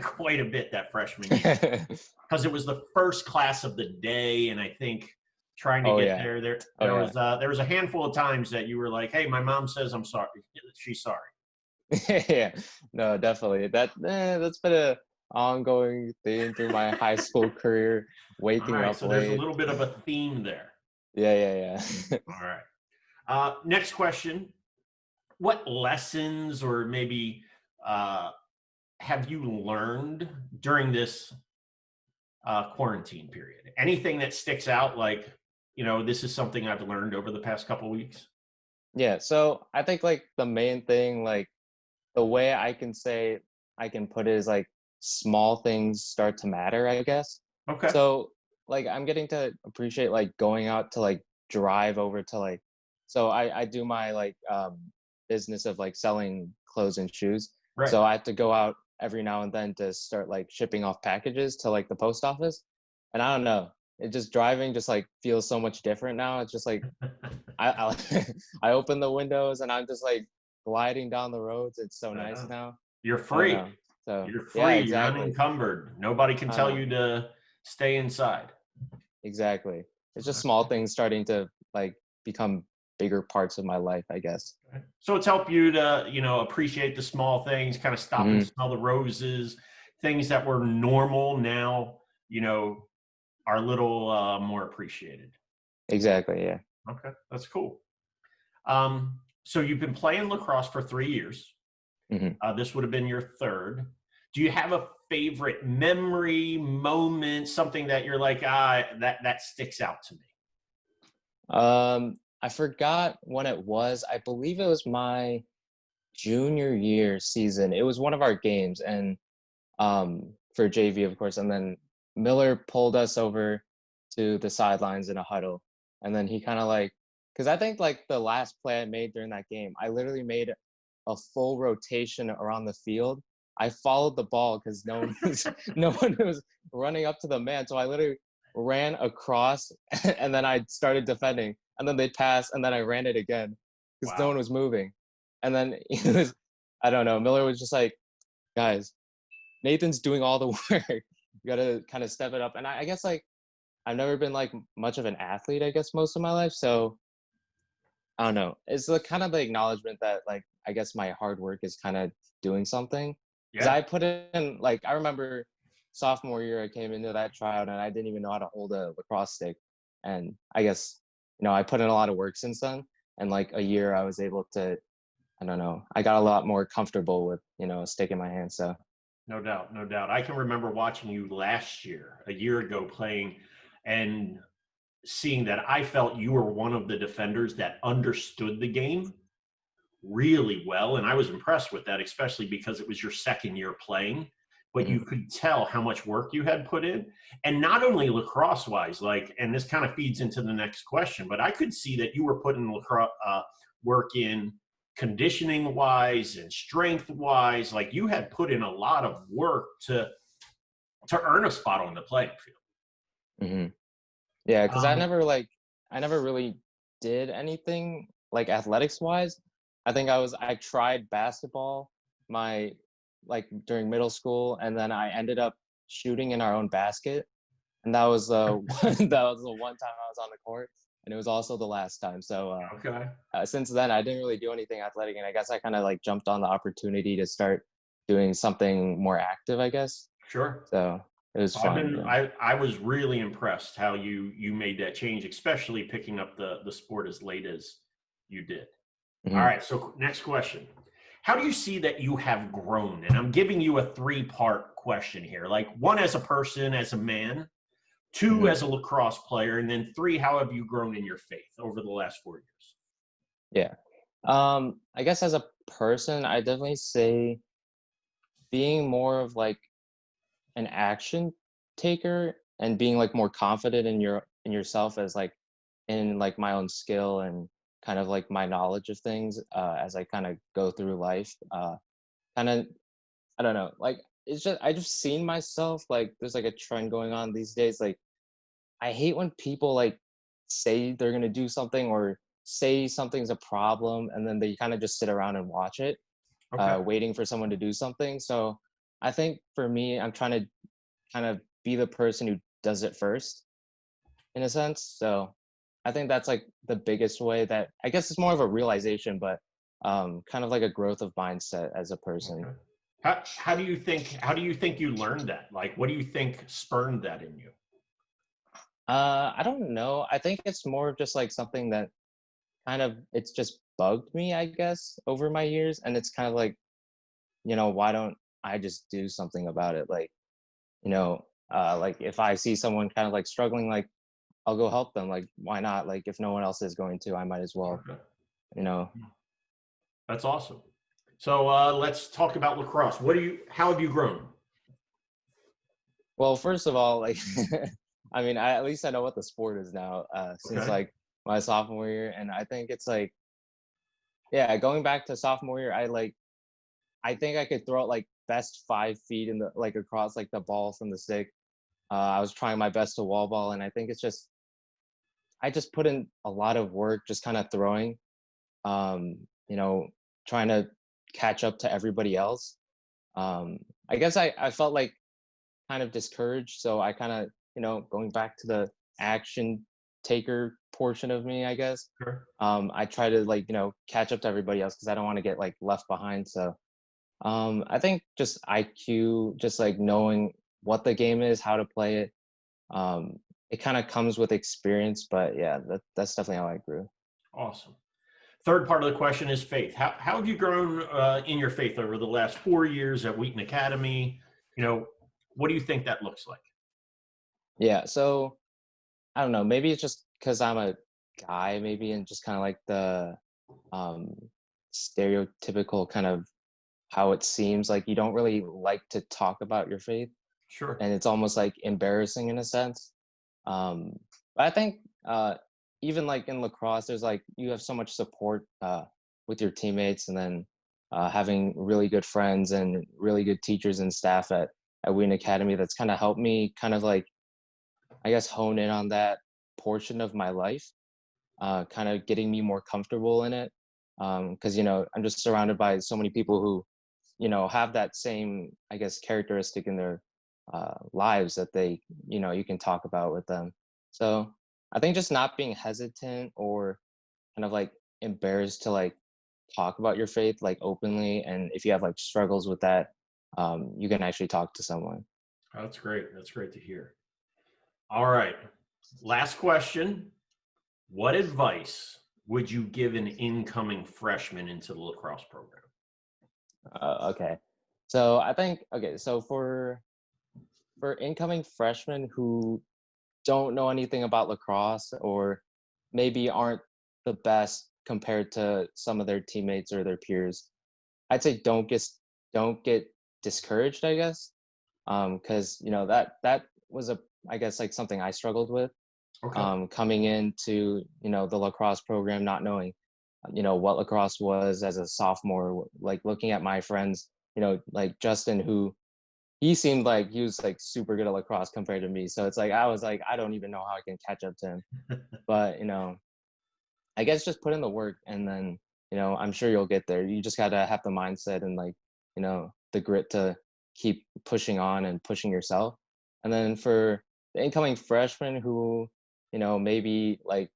quite a bit that freshman year. Because it was the first class of the day, and I think trying to get there was a handful of times that you were like, hey, my mom says I'm sorry. She's sorry. Yeah, no, definitely. That's been a ongoing theme through my high school career, waking up so late. There's a little bit of a theme there. Yeah. All right. Next question. What lessons or maybe have you learned during this quarantine period? Anything that sticks out, like, you know, this is something I've learned over the past couple of weeks? Yeah, so I think like the main thing, like the way I can put it is like small things start to matter, I guess. Okay. So like I'm getting to appreciate like going out to like drive over to like, so I do my like business of like selling clothes and shoes. Right. So I have to go out every now and then to start like shipping off packages to like the post office. And I don't know, it just driving just like feels so much different now. It's just like I I open the windows and I'm just like gliding down the roads. It's so nice now. You're free. So you're free. Yeah, exactly. You're unencumbered. Nobody can tell you to stay inside. Exactly. it's just small things starting to like become bigger parts of my life, I guess. So it's helped you to, appreciate the small things, kind of stop and smell the roses, things that were normal now, are a little more appreciated. Exactly. Yeah. Okay, that's cool. So you've been playing lacrosse for 3 years. This would have been your third. Do you have a favorite memory, moment, something that you're like, that sticks out to me? I forgot when it was. I believe it was my junior year season. It was one of our games, and for JV, of course. And then Miller pulled us over to the sidelines in a huddle, and then he kind of like, because I think like the last play I made during that game, I literally made a full rotation around the field. I followed the ball because no one was running up to the man, so I literally ran across, and then I started defending, and then they passed, and then I ran it again because no one was moving. And then it was, I don't know, Miller was just like, guys, Nathan's doing all the work. You got to kind of step it up. And I guess like I've never been like much of an athlete, I guess, most of my life. So I don't know. It's the kind of the acknowledgement that like I guess my hard work is kind of doing something. Because I put in, like, I remember sophomore year I came into that tryout and I didn't even know how to hold a lacrosse stick. And I guess, I put in a lot of work since then. And like a year I was able to, I don't know, I got a lot more comfortable with, a stick in my hand. So no doubt, no doubt. I can remember watching you a year ago, playing and seeing that I felt you were one of the defenders that understood the game really well. And I was impressed with that, especially because it was your second year playing, but you could tell how much work you had put in. And not only lacrosse wise, and this kind of feeds into the next question, but I could see that you were putting lacrosse work in conditioning wise and strength wise. Like you had put in a lot of work to earn a spot on the playing field. Yeah, because I never really did anything like athletics wise. I think I tried basketball during middle school, and then I ended up shooting in our own basket. And that was that was the one time I was on the court, and it was also the last time. So since then I didn't really do anything athletic, and I guess I kind of like jumped on the opportunity to start doing something more active, I guess. Sure. So it was fun. I was really impressed how you made that change, especially picking up the sport as late as you did. All right, so next question. How do you see that you have grown? And I'm giving you a 3-part question here. Like 1 as a person, as a man, 2 as a lacrosse player, and then 3, how have you grown in your faith over the last 4 years? Yeah. I guess as a person, I definitely say being more of like an action taker and being like more confident in yourself as like in like my own skill and kind of like my knowledge of things as I kind of go through life. Kind of, I don't know, like I just seen myself like there's like a trend going on these days. Like I hate when people like say they're gonna do something or say something's a problem and then they kind of just sit around and watch it, waiting for someone to do something. So I think for me, I'm trying to kind of be the person who does it first, in a sense. So I think that's like the biggest way that I guess it's more of a realization, but kind of like a growth of mindset as a person. How do you think you learned that? Like, what do you think spurned that in you? I don't know. I think it's more of just like something that kind of, it's just bugged me, I guess, over my years. And it's kind of like, why don't I just do something about it? Like, like if I see someone kind of like struggling, like I'll go help them. Like, why not? Like if no one else is going to, I might as well, That's awesome. So let's talk about lacrosse. How have you grown? Well, first of all, like, I mean, at least I know what the sport is now since like my sophomore year. And I think it's like, yeah, going back to sophomore year, I think I could throw it like best 5 feet in the, like across like the ball from the stick. I was trying my best to wall ball. And I think I just put in a lot of work, just kind of throwing, trying to catch up to everybody else. I guess I felt like kind of discouraged. So I kind of, going back to the action taker portion of me, I guess. Sure. I try to like, catch up to everybody else because I don't want to get like left behind. So I think just IQ, just like knowing what the game is, how to play it. It kind of comes with experience, but yeah, that's definitely how I grew. Awesome. Third part of the question is faith. How have you grown in your faith over the last 4 years at Wheaton Academy? What do you think that looks like? Yeah, so I don't know. Maybe it's just because I'm a guy, maybe, and just kind of like the um, stereotypical kind of how it seems like you don't really like to talk about your faith, Sure. and it's almost like embarrassing in a sense. But I think even like in lacrosse, there's like you have so much support with your teammates, and then having really good friends and really good teachers and staff at Wheaton Academy that's kind of helped me kind of like, I guess, hone in on that portion of my life, kind of getting me more comfortable in it. Because I'm just surrounded by so many people who have that same, I guess, characteristic in their lives that they you can talk about with them. So I think just not being hesitant or kind of like embarrassed to like talk about your faith like openly, and if you have like struggles with that, you can actually talk to someone. Oh, that's great. That's great to hear. All right. Last question. What advice would you give an incoming freshman into the lacrosse program? Okay. So I think, so for incoming freshmen who don't know anything about lacrosse or maybe aren't the best compared to some of their teammates or their peers, I'd say don't get discouraged, I guess. Because that was I guess like something I struggled with. Okay. Coming into the lacrosse program, not knowing what lacrosse was as a sophomore, like looking at my friends, like Justin, who he seemed like he was like super good at lacrosse compared to me. So it's like I was like, I don't even know how I can catch up to him. But I guess just put in the work, and then I'm sure you'll get there. You just gotta have the mindset and like the grit to keep pushing on and pushing yourself. And then for the incoming freshmen who maybe like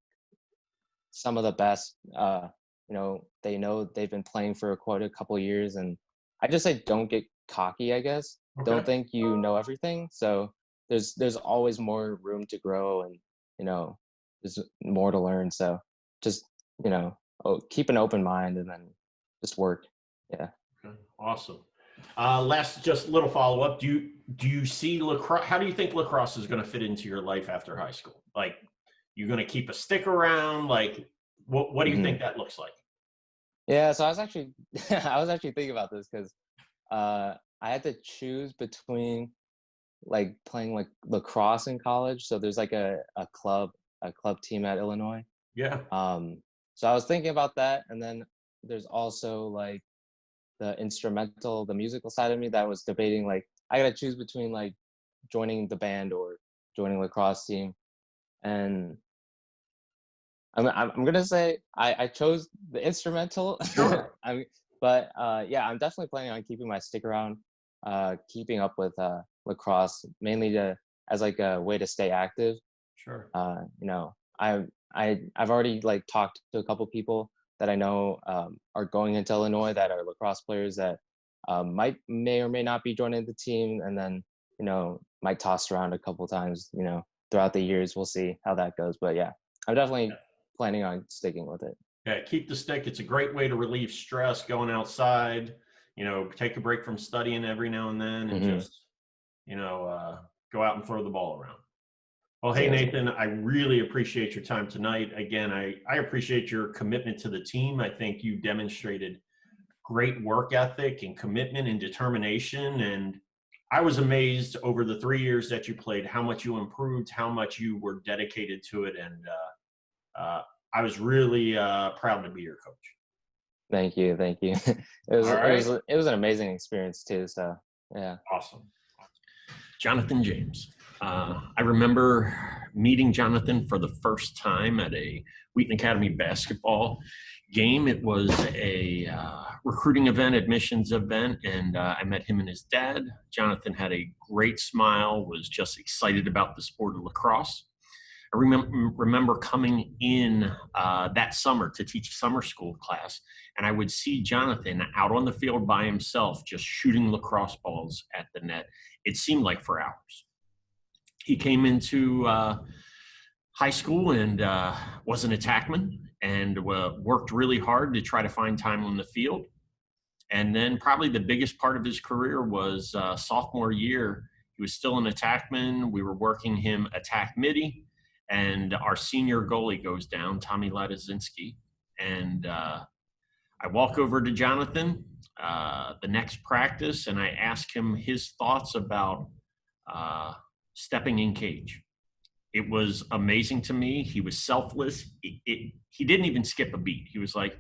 some of the best, they know they've been playing for quite a couple years, and I just say don't get cocky, I guess. Okay. Don't think you know everything. So there's always more room to grow, and there's more to learn. So just keep an open mind and then just work. Yeah. Okay. Awesome. Last, just a little follow up. Do you see lacrosse? How do you think lacrosse is going to fit into your life after high school? Like, you're going to keep a stick around? Like, what do you think that looks like? Yeah. So I was actually thinking about this because I had to choose between like playing like lacrosse in college. So there's like a club team at Illinois. Yeah. So I was thinking about that, and then there's also like the musical side of me that was debating like I gotta choose between like joining the band or joining lacrosse team, and I'm gonna say I chose the instrumental. Sure. But yeah, I'm definitely planning on keeping my stick around, keeping up with lacrosse, mainly as like a way to stay active. Sure. I've already like talked to a couple people that I know are going into Illinois that are lacrosse players that may or may not be joining the team, and then might toss around a couple times throughout the years. We'll see how that goes, but yeah, I'm definitely planning on sticking with it. Yeah, keep the stick. It's a great way to relieve stress going outside, take a break from studying every now and then, and just go out and throw the ball around. Well, hey, Nathan, I really appreciate your time tonight. Again, I appreciate your commitment to the team. I think you demonstrated great work ethic and commitment and determination. And I was amazed over the 3 years that you played, how much you improved, how much you were dedicated to it. And I was really proud to be your coach. Thank you. It was an amazing experience too. So yeah. Awesome. Jonathan James. I remember meeting Jonathan for the first time at a Wheaton Academy basketball game. It was a recruiting event, admissions event, and I met him and his dad. Jonathan had a great smile, was just excited about the sport of lacrosse. I remember coming in that summer to teach a summer school class, and I would see Jonathan out on the field by himself, just shooting lacrosse balls at the net. It seemed like for hours. He came into high school and was an attackman and worked really hard to try to find time on the field. And then probably the biggest part of his career was sophomore year. He was still an attackman. We were working him attack midi, and our senior goalie goes down, Tommy Ladazinski. And I walk over to Jonathan the next practice, and I ask him his thoughts about stepping in cage. It was amazing to me. He was selfless. He didn't even skip a beat. He was like,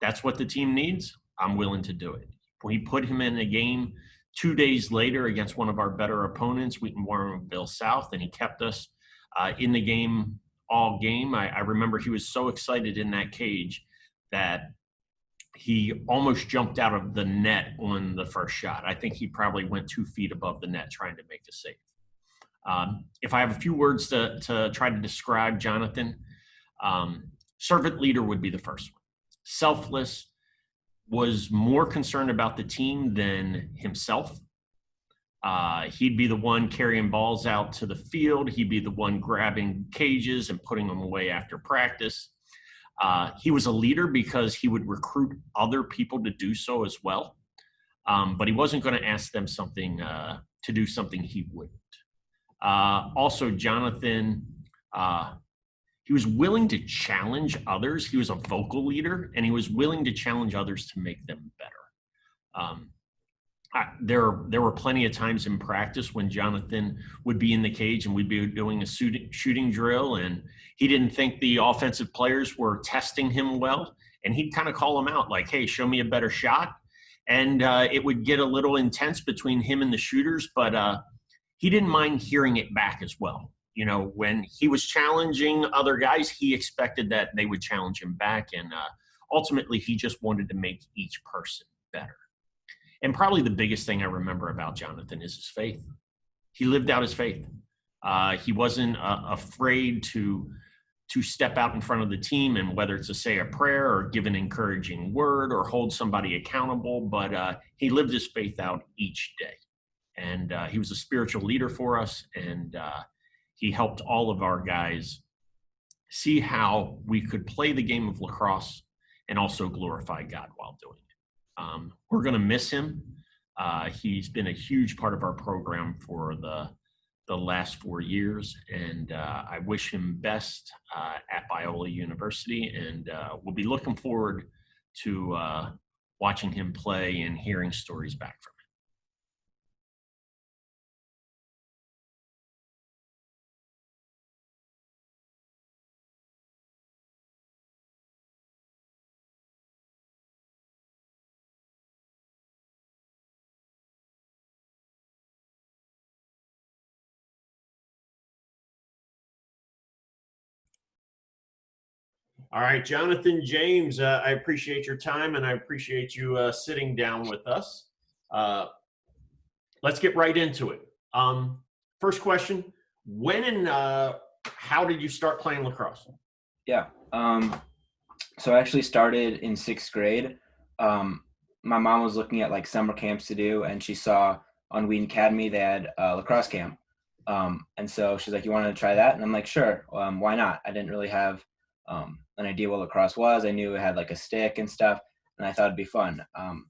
that's what the team needs. I'm willing to do it. We put him in a game 2 days later against one of our better opponents, Wheaton Warrenville South, and he kept us in the game all game. I remember he was so excited in that cage that he almost jumped out of the net on the first shot. I think he probably went 2 feet above the net trying to make a save. If I have a few words to try to describe Jonathan, servant leader would be the first one. Selfless, was more concerned about the team than himself. He'd be the one carrying balls out to the field. He'd be the one grabbing cages and putting them away after practice. He was a leader because he would recruit other people to do so as well. But he wasn't going to ask them something to do something he wouldn't. Also, Jonathan, he was willing to challenge others. He was a vocal leader, and he was willing to challenge others to make them better. There were plenty of times in practice when Jonathan would be in the cage and we'd be doing a shooting drill, and he didn't think the offensive players were testing him well, and he'd kind of call them out like, hey, show me a better shot. And it would get a little intense between him and the shooters, but he didn't mind hearing it back as well. You know, when he was challenging other guys, he expected that they would challenge him back. And ultimately, he just wanted to make each person better. And probably the biggest thing I remember about Jonathan is his faith. He lived out his faith. He wasn't afraid to step out in front of the team, and whether it's to say a prayer or give an encouraging word or hold somebody accountable, but he lived his faith out each day. And he was a spiritual leader for us, and he helped all of our guys see how we could play the game of lacrosse and also glorify God while doing it. We're going to miss him. He's been a huge part of our program for the last 4 years, and I wish him best at Biola University, and we'll be looking forward to watching him play and hearing stories back from him. All right, Jonathan James, I appreciate your time, and I appreciate you sitting down with us. Let's get right into it. First question, when and how did you start playing lacrosse? Yeah, so I actually started in 6th grade. My mom was looking at like summer camps to do, and she saw on Wheaton Academy they had a lacrosse camp. And so she's like, you want to try that? And I'm like, sure, why not? I didn't really have an idea what lacrosse was. I knew it had like a stick and stuff, and I thought it'd be fun.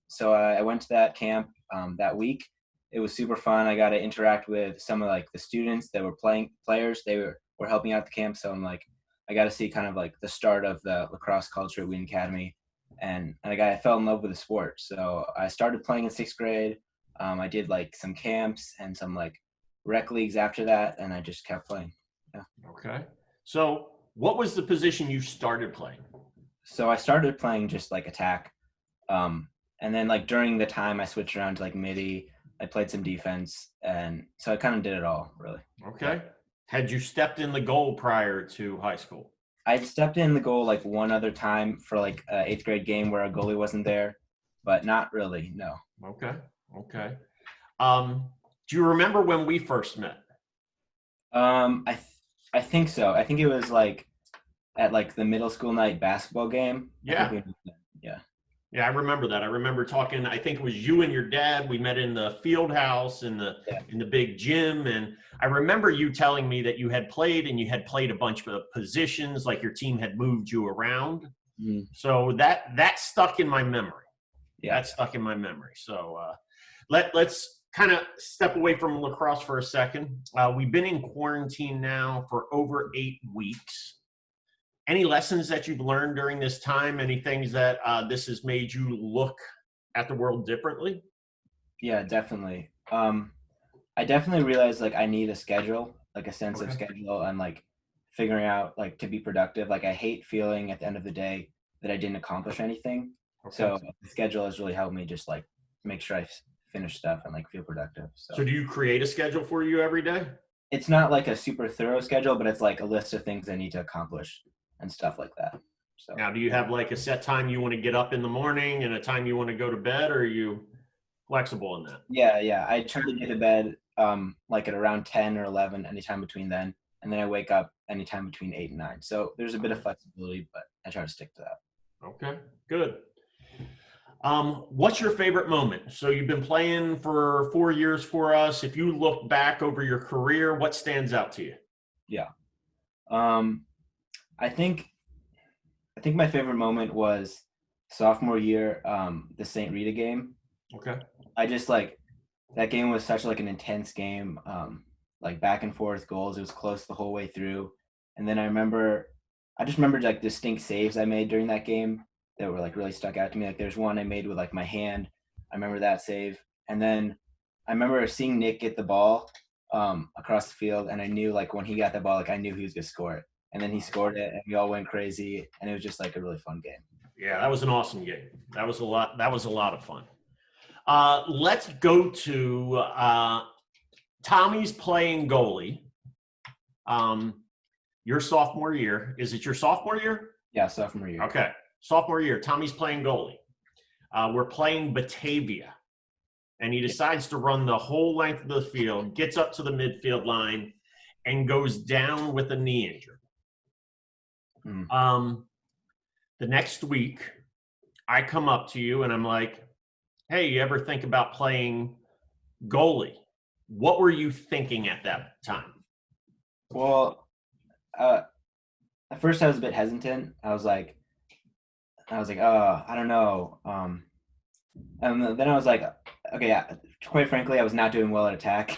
So I went to that camp that week. It was super fun. I got to interact with some of like the students that were players. They were helping out the camp. So I'm like, I got to see kind of like the start of the lacrosse culture at Wheaton Academy. And I fell in love with the sport. So I started playing in 6th grade. I did like some camps and some like rec leagues after that, and I just kept playing. Yeah. Okay. So what was the position you started playing? So I started playing just like attack. And then like during the time I switched around to like midi. I played some defense, and so I kind of did it all, really. Okay. Yeah. Had you stepped in the goal prior to high school? I'd stepped in the goal like one other time for like an 8th grade game where a goalie wasn't there, but not really, no. Okay. Okay. Do you remember when we first met? I I think so. I think it was like at like the middle school night basketball game. Yeah. Yeah. Yeah, I remember that. I remember talking. I think it was you and your dad. We met in the field house in the Yeah. big gym, and I remember you telling me that you had played and you had played a bunch of positions, like your team had moved you around. Mhm. So that stuck in my memory. Yeah. That stuck in my memory. So let's kind of step away from lacrosse for a second. We've been in quarantine now for over 8 weeks. Any lessons that you've learned during this time? Any things that this has made you look at the world differently? Yeah, definitely. I definitely realized like I need a schedule, like a sense of Okay. schedule, and like figuring out like to be productive. Like I hate feeling at the end of the day that I didn't accomplish anything. Okay. So the schedule has really helped me just like make sure I finish stuff and like feel productive. So do you create a schedule for you every day? It's not like a super thorough schedule, but it's like a list of things I need to accomplish and stuff like that. So Now, do you have like a set time you want to get up in the morning and a time you want to go to bed, or are you flexible in that? yeah, I try to get to bed like at around 10 or 11, anytime between then, and then I wake up anytime between 8 and 9. So there's a bit of flexibility, but I try to stick to that. Okay, good. What's your favorite moment? So you've been playing for 4 years for us. If you look back over your career, what stands out to you? Yeah. I think my favorite moment was sophomore year, the St. Rita game. Okay. I just like that game was such like an intense game, like back and forth goals. It was close the whole way through. And then I just remembered like distinct saves I made during that game that were like really stuck out to me. Like there's one I made with like my hand. I remember that save. And then I remember seeing Nick get the ball across the field, and I knew like when he got the ball, like I knew he was gonna score it. And then he scored it, and we all went crazy, and it was just like a really fun game. Yeah, that was an awesome game. That was a lot of fun. Let's go to Tommy's playing goalie. Your sophomore year. Is it your sophomore year? Yeah, sophomore year. Okay. Sophomore year. Tommy's playing goalie. We're playing Batavia. And he decides to run the whole length of the field, gets up to the midfield line, and goes down with a knee injury. The next week, I come up to you and I'm like, hey, you ever think about playing goalie? What were you thinking at that time? Well, at first I was a bit hesitant. I was like, oh, I don't know. And then I was like, okay, quite frankly, I was not doing well at attack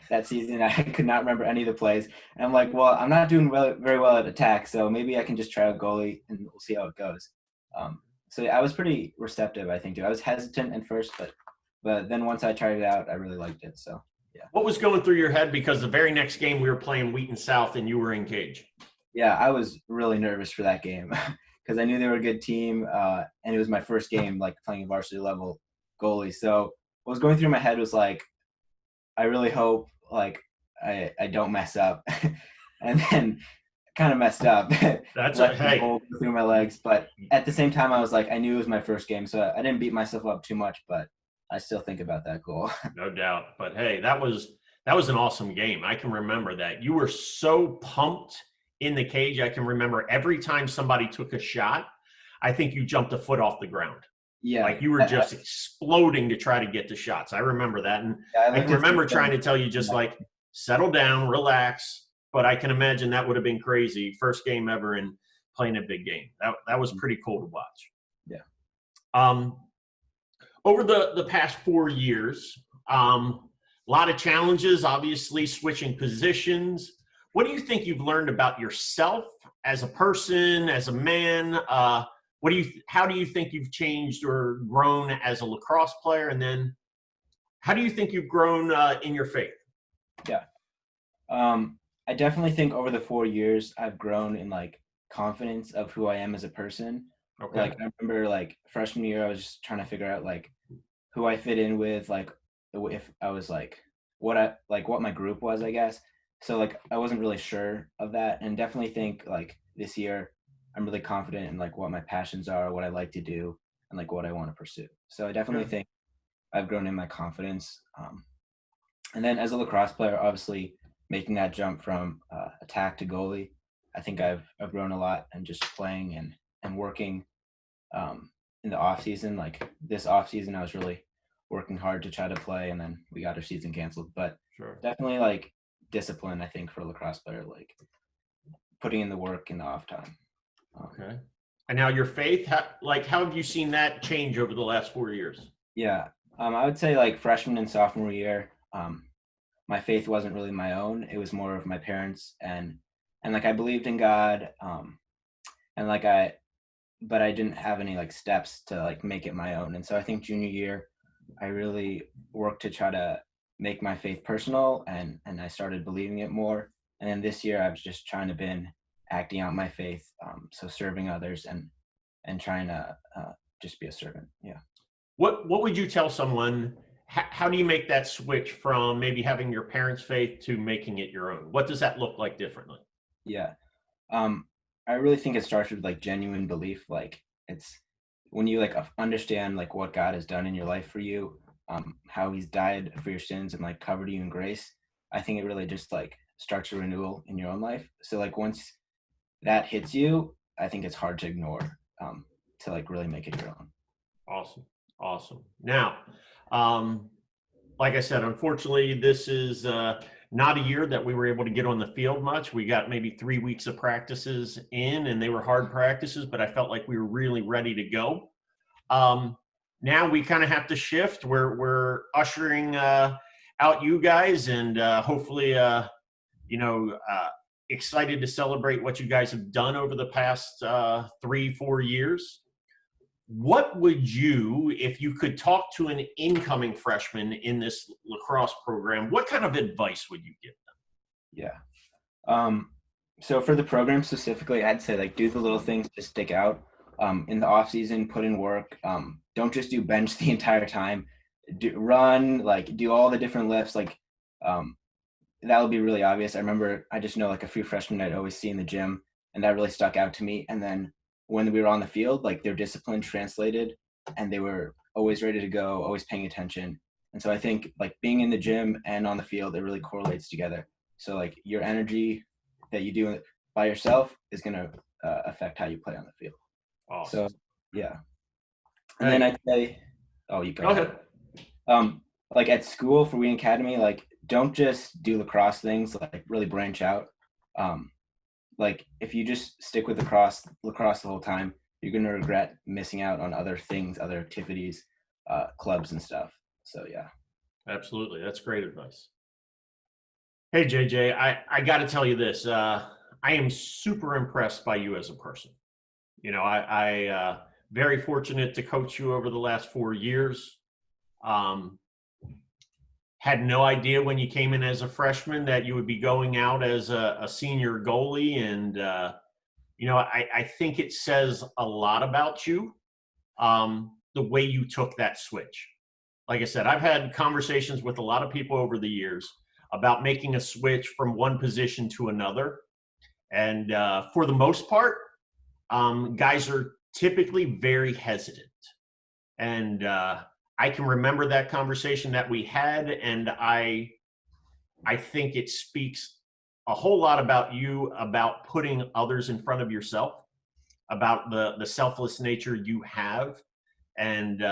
that season. I could not remember any of the plays. And I'm like, well, I'm not doing very well at attack, so maybe I can just try out goalie and we'll see how it goes. So I was pretty receptive, I think, too. I was hesitant at first, but then once I tried it out, I really liked it. So, yeah. What was going through your head? Because the very next game we were playing Wheaton South and you were in cage. Yeah, I was really nervous for that game because I knew they were a good team, and it was my first game, like, playing a varsity level goalie. So what was going through my head was, like, I really hope, like, I don't mess up. And then kind of messed up. That's hey. Through my legs, but at the same time, I was like, I knew it was my first game, so I didn't beat myself up too much, but I still think about that goal. No doubt. But hey, that was an awesome game. I can remember that. You were so pumped in the cage. I can remember every time somebody took a shot, I think you jumped a foot off the ground. Yeah. Like you were just exploding to try to get the shots. I remember that. And I can remember trying to tell you just like, settle down, relax. But I can imagine that would have been crazy. First game ever and playing a big game. That was pretty cool to watch. Yeah. Over the past 4 years, a lot of challenges, obviously switching positions. What do you think you've learned about yourself as a person, as a man? How do you think you've changed or grown as a lacrosse player? And then how do you think you've grown in your faith? Yeah. I definitely think over the 4 years, I've grown in like confidence of who I am as a person. Okay. Like I remember like freshman year, I was just trying to figure out like who I fit in with, like if I was like what my group was, I guess. So like I wasn't really sure of that, and definitely think like this year I'm really confident in like what my passions are, what I like to do, and like what I want to pursue. So I definitely think I've grown in my confidence. And then as a lacrosse player, obviously making that jump from attack to goalie, I think I've grown a lot, and just playing and working in the off season. Like this off season, I was really working hard to try to play, and then we got our season canceled. But Sure. definitely like discipline, I think, for a lacrosse player, like putting in the work in the off time. Okay. And now your faith, how have you seen that change over the last 4 years? Yeah, I would say like freshman and sophomore year, my faith wasn't really my own. It was more of my parents, and like I believed in God, and like but I didn't have any like steps to like make it my own. And so I think junior year, I really worked to try to make my faith personal, and I started believing it more. And then this year, I was just trying to been acting out my faith, so serving others and trying to just be a servant. Yeah. What would you tell someone? How do you make that switch from maybe having your parents' faith to making it your own? What does that look like differently? Yeah. I really think it starts with like genuine belief. Like it's when you like understand like what God has done in your life for you, how he's died for your sins and like covered you in grace. I think it really just like starts a renewal in your own life. So like once that hits you, I think it's hard to ignore, to like really make it your own. Awesome. Now, like I said, unfortunately, this is not a year that we were able to get on the field much. We got maybe 3 weeks of practices in, and they were hard practices, but I felt like we were really ready to go. Now we kind of have to shift. We're ushering out you guys, and hopefully, excited to celebrate what you guys have done over the past 3-4 years. What would you, if you could talk to an incoming freshman in this lacrosse program, what kind of advice would you give them? Yeah. So for the program specifically, I'd say like do the little things to stick out. In the off season, put in work. Don't just do bench the entire time. Run, like do all the different lifts. Like that would be really obvious. I just know like a few freshmen I'd always see in the gym, and that really stuck out to me. And then when we were on the field, like their discipline translated, and they were always ready to go, always paying attention. And so I think like being in the gym and on the field, it really correlates together. So like your energy that you do by yourself is going to affect how you play on the field. Awesome. So yeah. And then I'd say, you go ahead. Like at school for Wheaton Academy, like don't just do lacrosse things, like really branch out. Like if you just stick with lacrosse the whole time, you're going to regret missing out on other things, other activities, clubs and stuff. So yeah. Absolutely. That's great advice. Hey, JJ, I got to tell you this. I am super impressed by you as a person. You know, I very fortunate to coach you over the last 4 years. Had no idea when you came in as a freshman that you would be going out as a senior goalie. And, I think it says a lot about you, the way you took that switch. Like I said, I've had conversations with a lot of people over the years about making a switch from one position to another. And for the most part, guys are typically very hesitant. And I can remember that conversation that we had, and I think it speaks a whole lot about you, about putting others in front of yourself, about the selfless nature you have, and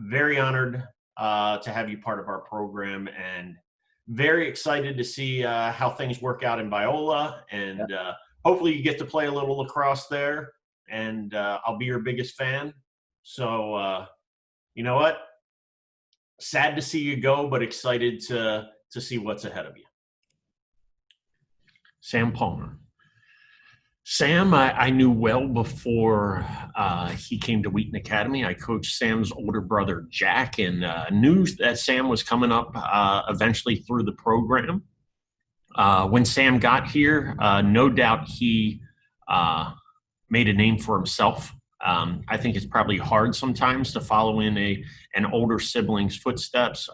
very honored to have you part of our program, and very excited to see how things work out in Biola, and hopefully you get to play a little lacrosse there, and I'll be your biggest fan. So you know what? Sad to see you go, but excited to see what's ahead of you. Sam Palmer. Sam, I knew well before he came to Wheaton Academy. I coached Sam's older brother, Jack, and knew that Sam was coming up eventually through the program. When Sam got here, no doubt he made a name for himself. I think it's probably hard sometimes to follow in an older sibling's footsteps.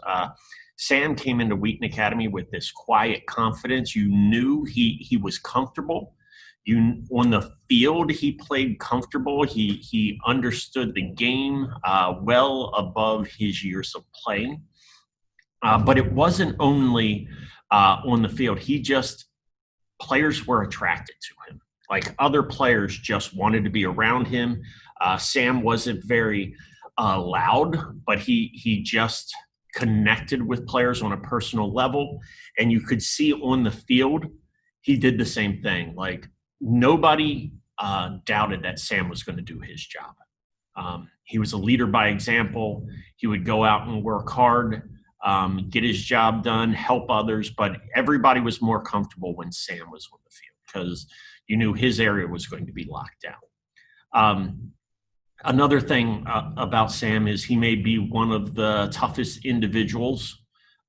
Sam came into Wheaton Academy with this quiet confidence. You knew he was comfortable. On the field, he played comfortable. He understood the game well above his years of playing. But it wasn't only on the field. Players were attracted to him. Like other players just wanted to be around him. Sam wasn't very loud, but he just connected with players on a personal level. And you could see on the field, he did the same thing. Like nobody doubted that Sam was going to do his job. He was a leader by example. He would go out and work hard, get his job done, help others, but everybody was more comfortable when Sam was on the field because you knew his area was going to be locked down. Another thing about Sam is he may be one of the toughest individuals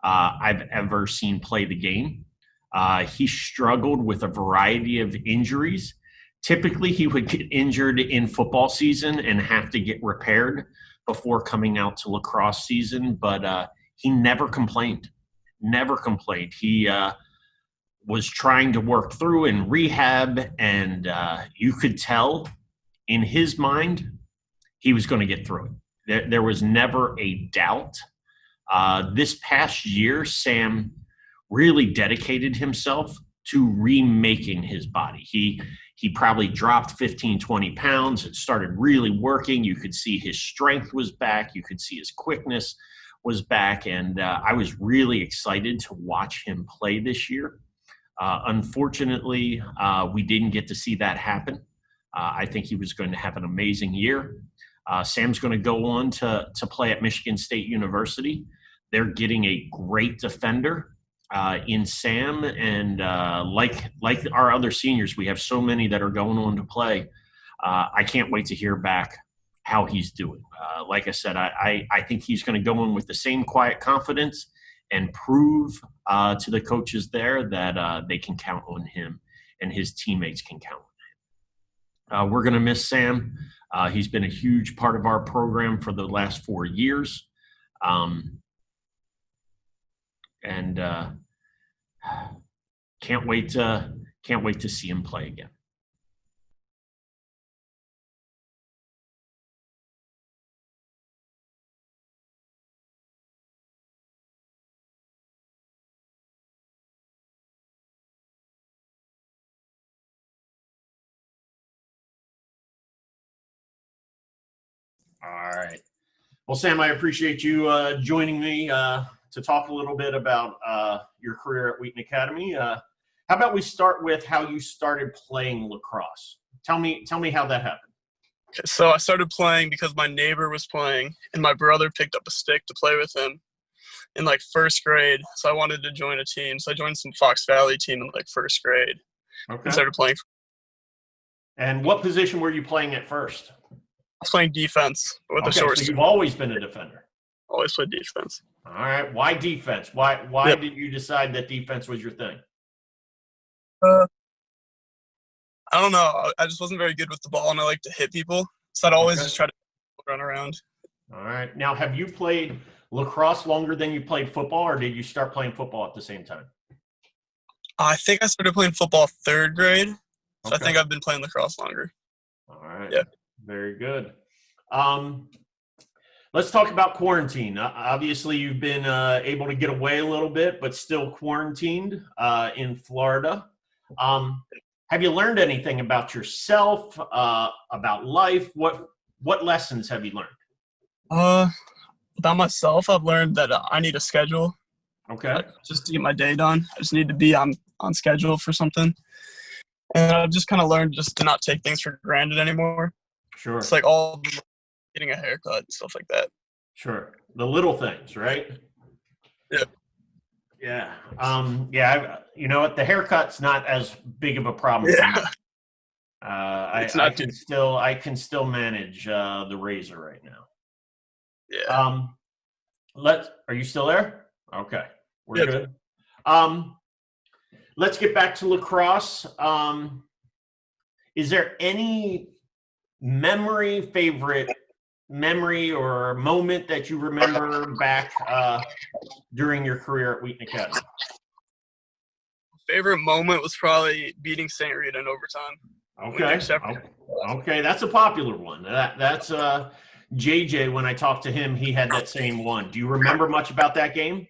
I've ever seen play the game. He struggled with a variety of injuries. Typically, he would get injured in football season and have to get repaired before coming out to lacrosse season, but he never complained. Never complained. He was trying to work through in rehab, and you could tell in his mind he was going to get through it. There was never a doubt. This past year, Sam really dedicated himself to remaking his body. He probably dropped 15, 20 pounds and started really working. You could see his strength was back. You could see his quickness was back. And I was really excited to watch him play this year. Unfortunately, we didn't get to see that happen. I think he was going to have an amazing year. Sam's going to go on to play at Michigan State University. They're getting a great defender in Sam, and like our other seniors, we have so many that are going on to play. I can't wait to hear back how he's doing. Like I said, I think he's going to go in with the same quiet confidence and prove to the coaches there that they can count on him and his teammates can count on him. We're going to miss Sam. He's been a huge part of our program for the last 4 years. And can't wait to see him play again. All right. Well, Sam, I appreciate you joining me to talk a little bit about your career at Wheaton Academy. How about we start with how you started playing lacrosse? Tell me how that happened. So I started playing because my neighbor was playing, and my brother picked up a stick to play with him in like first grade. So I wanted to join a team. So I joined some Fox Valley team in like first grade. Okay. And started playing. And what position were you playing at first? I was playing defense with a short So stick. you've always been a defender. Always played defense. All right. Why defense? Why did you decide that defense was your thing? I don't know. I just wasn't very good with the ball, and I like to hit people. So I'd always just try to run around. All right. Now, have you played lacrosse longer than you played football, or did you start playing football at the same time? I think I started playing football third grade. So Okay. I think I've been playing lacrosse longer. All right. Yeah. Very good. Let's talk about quarantine. Obviously, you've been able to get away a little bit, but still quarantined in Florida. Have you learned anything about yourself, about life? What lessons have you learned? About myself, I've learned that I need a schedule. Okay. Just to get my day done. I just need to be on schedule for something. And I've just kind of learned just to not take things for granted anymore. Sure. It's like all getting a haircut and stuff like that. Sure. The little things, right? Yeah. Yeah. You know what? The haircut's not as big of a problem for me. I can still manage the razor right now. Yeah. Are you still there? Okay. We're good. Let's get back to lacrosse. Is there any favorite memory or moment that you remember back during your career at Wheaton Academy? Favorite moment was probably beating St. Rita in overtime. Okay, that's a popular one. That's JJ. When I talked to him, he had that same one. Do you remember much about that game?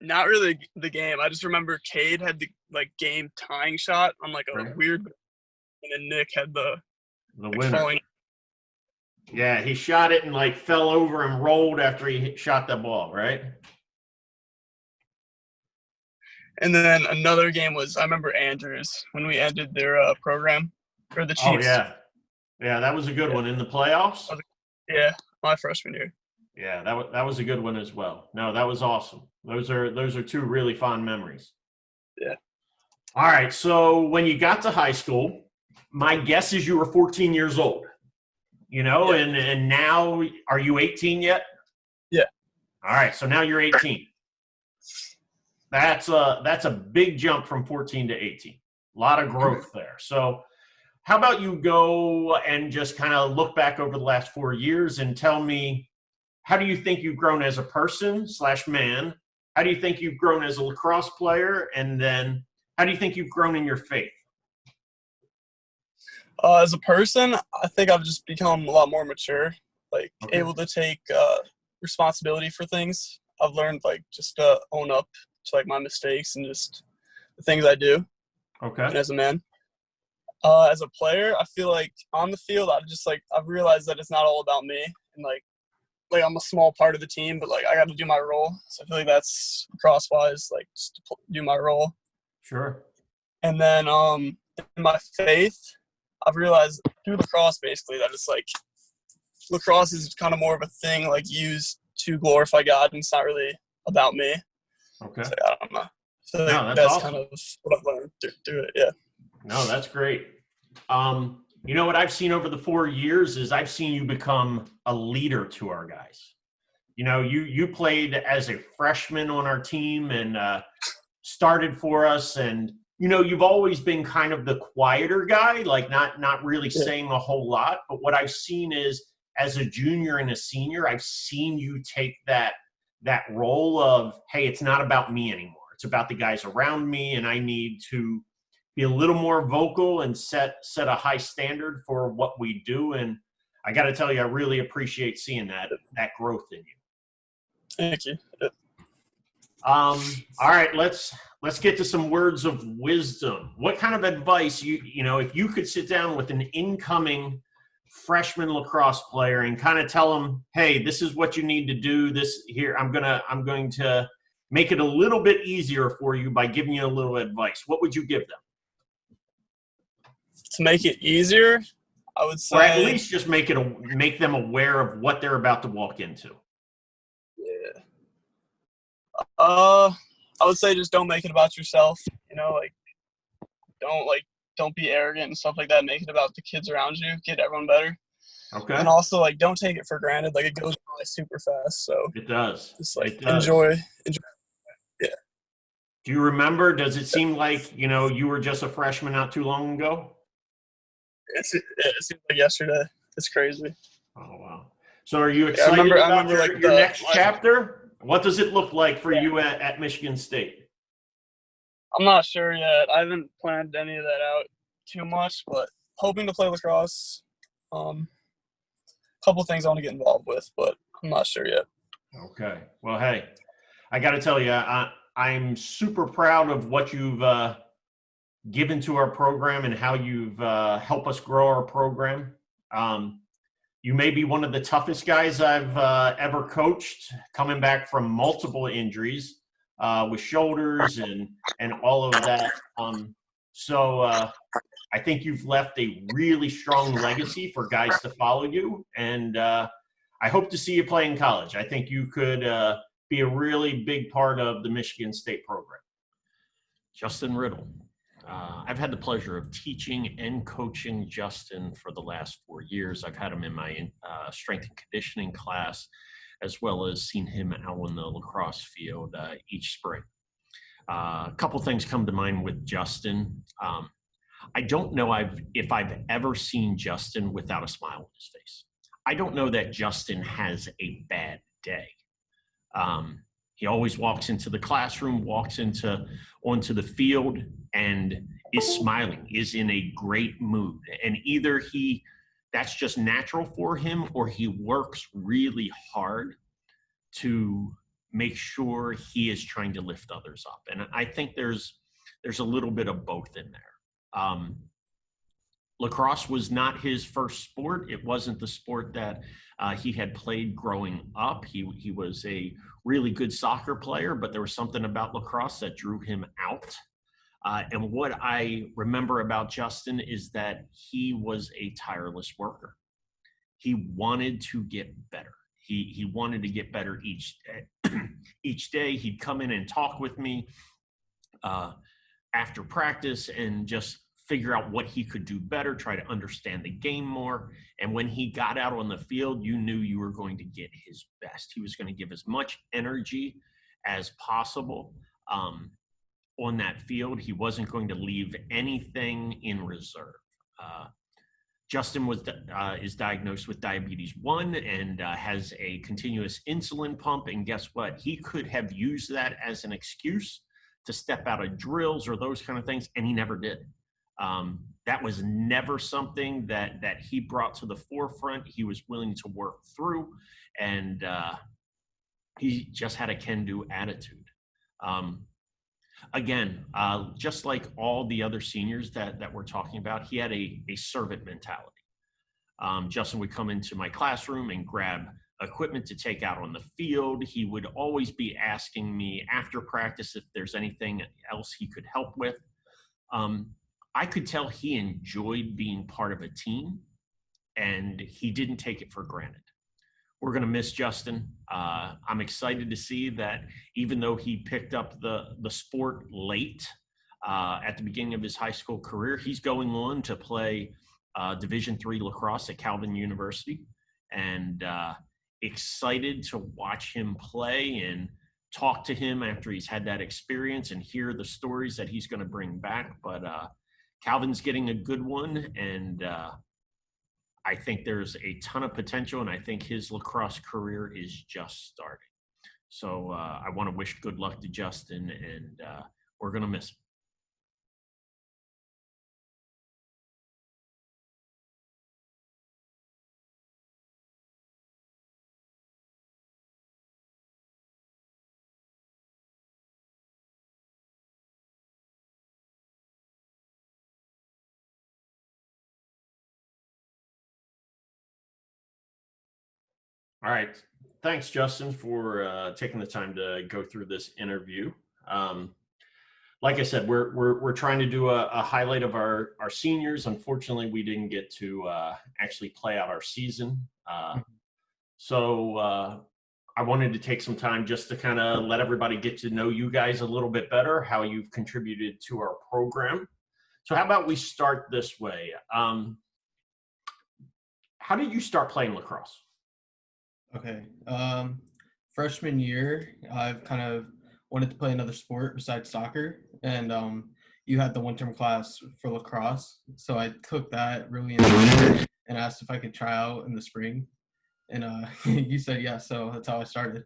Not really the game. I just remember Cade had the game tying shot on a Right. weird, and then Nick had the winner. falling. Yeah, he shot it and fell over and rolled after he shot the ball, right? And then another game was, I remember Andrews when we ended their program for the Chiefs. Oh yeah, that was a good one in the playoffs. Yeah, my freshman year. Yeah, that was a good one as well. No, that was awesome. Those are two really fond memories. Yeah. All right, so when you got to high school, my guess is you were 14 years old. Yeah. And now are you 18 yet? Yeah. All right, so now you're 18. That's a big jump from 14 to 18. A lot of growth there. So how about you go and just kind of look back over the last 4 years and tell me, how do you think you've grown as a person/man? How do you think you've grown as a lacrosse player? And then how do you think you've grown in your faith? As a person, I think I've just become a lot more mature, able to take responsibility for things. I've learned just to own up to my mistakes and just the things I do. Okay. And as a man, as a player, I feel on the field, I've realized that it's not all about me, and I'm a small part of the team, but I got to do my role. So I feel that's cross-wise, just to do my role. Sure. And then in my faith, I've realized through lacrosse basically that it's lacrosse is kind of more of a thing used to glorify God, and it's not really about me. Okay. So, I don't know. I feel No, that's awesome. kind of what I've learned through it. Yeah. No, that's great. What I've seen over the 4 years is I've seen you become a leader to our guys. You played as a freshman on our team and started for us, and you've always been kind of the quieter guy, not really saying a whole lot. But what I've seen is, as a junior and a senior, I've seen you take that role of, hey, it's not about me anymore. It's about the guys around me, and I need to be a little more vocal and set a high standard for what we do. And I got to tell you, I really appreciate seeing that growth in you. Thank you. All right, let's get to some words of wisdom. What kind of advice if you could sit down with an incoming freshman lacrosse player and kind of tell them, hey, this is what you need to do. This here, I'm going to make it a little bit easier for you by giving you a little advice. What would you give them? To make it easier, I would say, or at least just make them aware of what they're about to walk into. Yeah. I would say just don't make it about yourself. Don't be arrogant and stuff like that. Make it about the kids around you. Get everyone better. Okay. And also, don't take it for granted. It goes by super fast. So it does. Just it does. enjoy. Yeah. Do you remember? Does it seem like you were just a freshman not too long ago? It seems like yesterday. It's crazy. Oh wow! So are you excited about your next chapter? What does it look like for you at Michigan State? I'm not sure yet. I haven't planned any of that out too much, but hoping to play lacrosse. Couple things I want to get involved with, but I'm not sure yet. Okay. Well, hey, I got to tell you, I'm super proud of what you've given to our program and how you've helped us grow our program. You may be one of the toughest guys I've ever coached, coming back from multiple injuries with shoulders and all of that. So I think you've left a really strong legacy for guys to follow you, and I hope to see you play in college. I think you could be a really big part of the Michigan State program. Justin Riddle. I've had the pleasure of teaching and coaching Justin for the last 4 years. I've had him in my strength and conditioning class, as well as seen him out on the lacrosse field each spring. A couple things come to mind with Justin. I don't know if I've ever seen Justin without a smile on his face. I don't know that Justin has a bad day. He always walks into the classroom, walks onto the field, and is smiling, is in a great mood. And either that's just natural for him, or he works really hard to make sure he is trying to lift others up. And I think there's a little bit of both in there. Lacrosse was not his first sport. It wasn't the sport that he had played growing up. He was a really good soccer player, but there was something about lacrosse that drew him out. And what I remember about Justin is that he was a tireless worker. He wanted to get better. He wanted to get better each day. Each day he'd come in and talk with me after practice and just figure out what he could do better, try to understand the game more. And when he got out on the field, you knew you were going to get his best. He was going to give as much energy as possible on that field. He wasn't going to leave anything in reserve. Justin is diagnosed with diabetes 1 and has a continuous insulin pump. And guess what? He could have used that as an excuse to step out of drills or those kind of things, and he never did. That was never something that he brought to the forefront. He was willing to work through, and he just had a can-do attitude. Again, just like all the other seniors that we're talking about, he had a servant mentality. Justin would come into my classroom and grab equipment to take out on the field. He would always be asking me after practice if there's anything else he could help with. I could tell he enjoyed being part of a team, and he didn't take it for granted. We're going to miss Justin. I'm excited to see that even though he picked up the sport late at the beginning of his high school career, he's going on to play Division III lacrosse at Calvin University, and excited to watch him play and talk to him after he's had that experience and hear the stories that he's going to bring back. But Calvin's getting a good one, and I think there's a ton of potential, and I think his lacrosse career is just starting. So I want to wish good luck to Justin, and we're going to miss him. All right. Thanks, Justin, for taking the time to go through this interview. Like I said, we're trying to do a highlight of our seniors. Unfortunately, we didn't get to actually play out our season. So I wanted to take some time just to kind of let everybody get to know you guys a little bit better, how you've contributed to our program. So how about we start this way? How did you start playing lacrosse? Okay. Freshman year, I've kind of wanted to play another sport besides soccer, and you had the winter class for lacrosse, so I took that really enjoyed it and asked if I could try out in the spring, and you said yes, so that's how I started.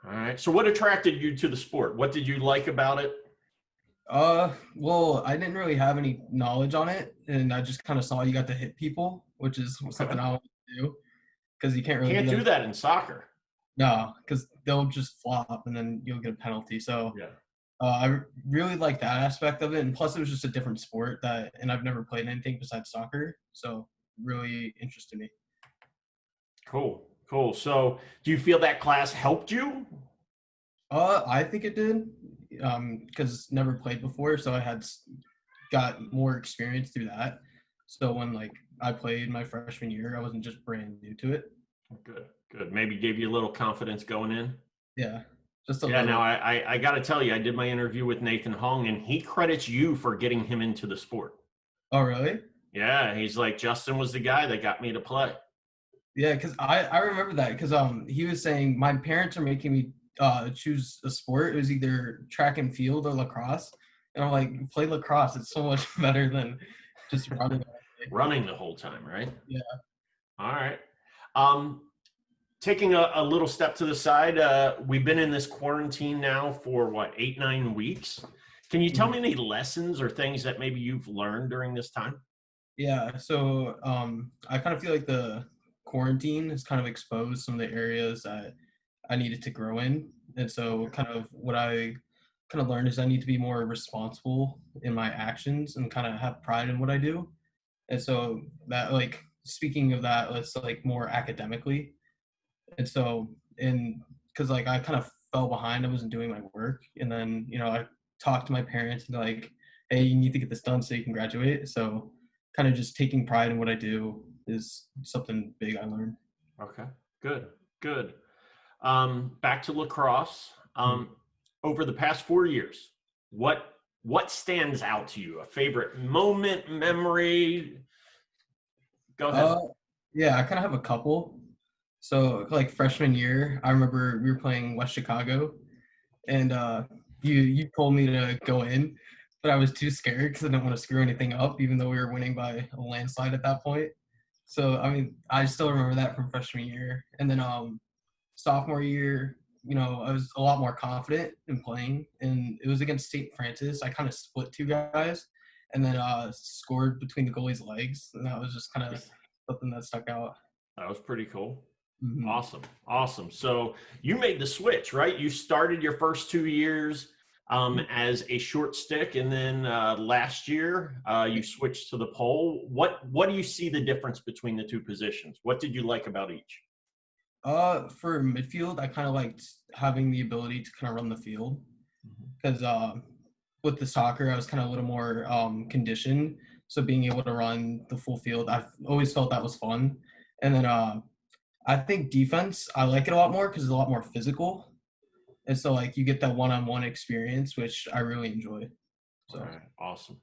All right. So what attracted you to the sport? What did you like about it? Well, I didn't really have any knowledge on it, and I just kind of saw you got to hit people, which is something I want to do. Because you can't really do that in soccer. No, because they'll just flop and then you'll get a penalty. So yeah, I really like that aspect of it, and plus it was just a different sport and I've never played anything besides soccer, so really interested me. Cool. So, do you feel that class helped you? I think it did, because never played before, so I got more experience through that. So when I played my freshman year, I wasn't just brand new to it. Good. Maybe gave you a little confidence going in. Yeah, just a little. Now I got to tell you, I did my interview with Nathan Hong, and he credits you for getting him into the sport. Oh, really? Yeah, he's like, Justin was the guy that got me to play. Yeah, because I remember that because he was saying my parents are making me choose a sport. It was either track and field or lacrosse, and I'm like, play lacrosse. It's so much better than just running the whole time, right? Yeah. All right. Taking a little step to the side, we've been in this quarantine now for 8-9 weeks. Can you tell me any lessons or things that maybe you've learned during this time? Yeah, so I kind of feel like the quarantine has kind of exposed some of the areas that I needed to grow in, And so kind of what I kind of learned is I need to be more responsible in my actions and kind of have pride in what I do. And so that, like, speaking of that, let's like more academically. And so, and because like I kind of fell behind, I wasn't doing my work. And then, I talked to my parents and like, hey, you need to get this done so you can graduate. So kind of just taking pride in what I do is something big I learned. Okay, good, good. Back to lacrosse. Over the past 4 years, what stands out to you? A favorite moment, memory? Go ahead. Yeah, I kind of have a couple. So like freshman year, I remember we were playing West Chicago, and you told me to go in, but I was too scared because I didn't want to screw anything up, even though we were winning by a landslide at that point. So I mean, I still remember that from freshman year, and then sophomore year, I was a lot more confident in playing, and it was against St. Francis. I kind of split two guys, and then scored between the goalie's legs, and that was just kind of something that stuck out. That was pretty cool. Mhm. Awesome. So you made the switch, right? You started your first 2 years as a short stick, and then last year you switched to the pole. What do you see the difference between the two positions? What did you like about each? For midfield, I kind of liked having the ability to kind of run the field because with the soccer, I was kind of a little more conditioned. So being able to run the full field, I've always felt that was fun. And then I think defense, I like it a lot more because it's a lot more physical. And so like you get that one-on-one experience, which I really enjoy. So All right, awesome.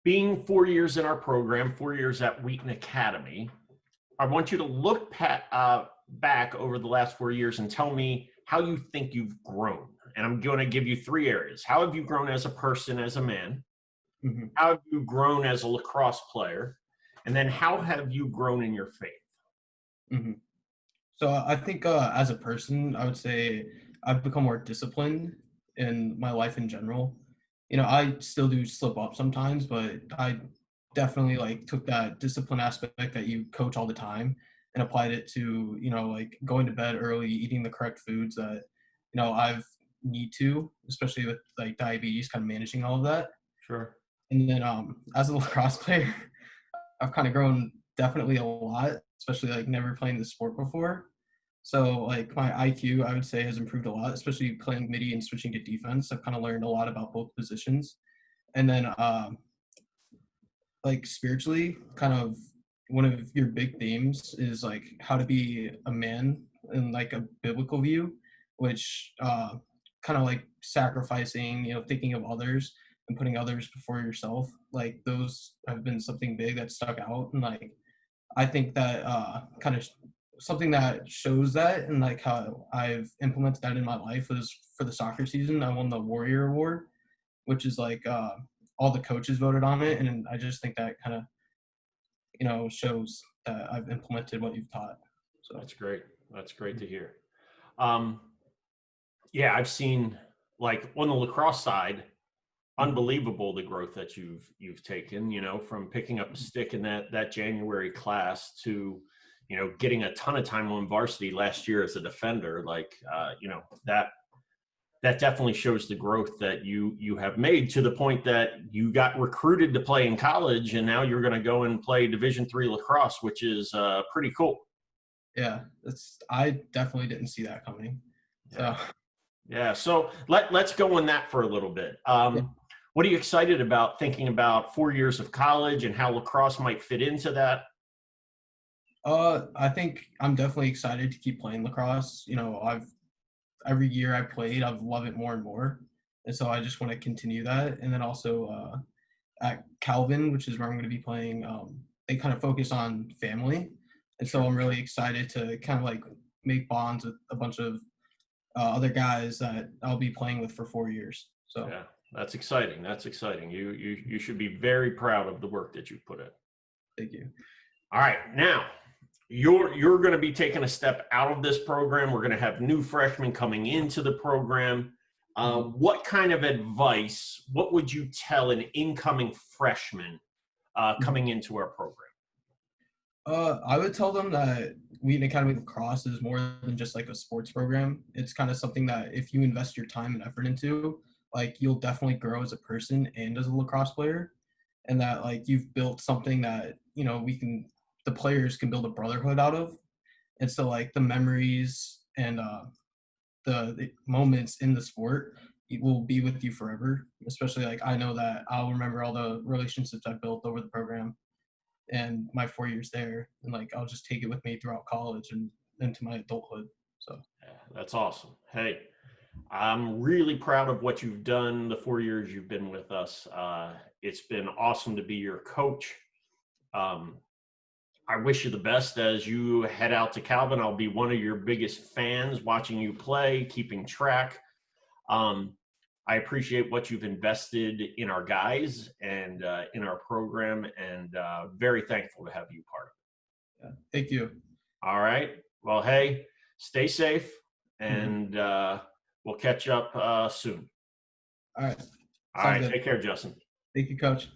Being 4 years in our program, 4 years at Wheaton Academy, I want you to look back over the last 4 years and tell me how you think you've grown. And I'm going to give you 3 areas. How have you grown as a person, as a man? Mm-hmm. How have you grown as a lacrosse player? And then how have you grown in your faith? Mm-hmm. So I think as a person, I would say I've become more disciplined in my life in general. I still do slip up sometimes, but I definitely like took that discipline aspect that you coach all the time and applied it to, like going to bed early, eating the correct foods that, I've need to, especially with like diabetes, kind of managing all of that. Sure. And then as a lacrosse player, I've kind of grown definitely a lot, especially like never playing the sport before. So like my IQ, I would say, has improved a lot, especially playing midi and switching to defense. I've kind of learned a lot about both positions. And then like spiritually, kind of one of your big themes is like how to be a man in like a biblical view, which kind of like sacrificing, thinking of others and putting others before yourself. Like those have been something big that stuck out. And like, I think that kind of something that shows that and like how I've implemented that in my life was for the soccer season. I won the Warrior Award, which is like all the coaches voted on it. And I just think that kind of, shows that I've implemented what you've taught. So That's great. That's great to hear. Yeah, I've seen like on the lacrosse side, unbelievable the growth that you've taken, from picking up a stick in that January class to, getting a ton of time on varsity last year as a defender. Like, that definitely shows the growth that you have made to the point that you got recruited to play in college, and now you're going to go and play Division III lacrosse, which is pretty cool. Yeah, I definitely didn't see that coming. So yeah. So let's go on that for a little bit. What are you excited about thinking about 4 years of college and how lacrosse might fit into that? I think I'm definitely excited to keep playing lacrosse. Every year I played, I've loved it more and more. And so I just want to continue that. And then also at Calvin, which is where I'm going to be playing, they kind of focus on family. And so I'm really excited to kind of like make bonds with a bunch of other guys that I'll be playing with for 4 years. So yeah, that's exciting. That's exciting. You should be very proud of the work that you put in. Thank you. All right, now you're going to be taking a step out of this program. We're going to have new freshmen coming into the program. What kind of advice, what would you tell an incoming freshman coming into our program? I would tell them that Wheaton Academy Lacrosse is more than just like a sports program. It's kind of something that if you invest your time and effort into, like you'll definitely grow as a person and as a lacrosse player. And that like you've built something that, the players can build a brotherhood out of. And so like the memories and the moments in the sport it will be with you forever. Especially like I know that I'll remember all the relationships I built over the program and my 4 years there, and like I'll just take it with me throughout college and into my adulthood. So Yeah, that's awesome. Hey, I'm really proud of what you've done the 4 years you've been with us. It's been awesome to be your coach. I wish you the best as you head out to Calvin. I'll be one of your biggest fans watching you play, keeping track. I appreciate what you've invested in our guys and in our program, and very thankful to have you part of yeah, thank you. it. All right. Well, hey, stay safe, and we'll catch up soon. All right. All right. Sounds good. Take care, Justin. Thank you, Coach.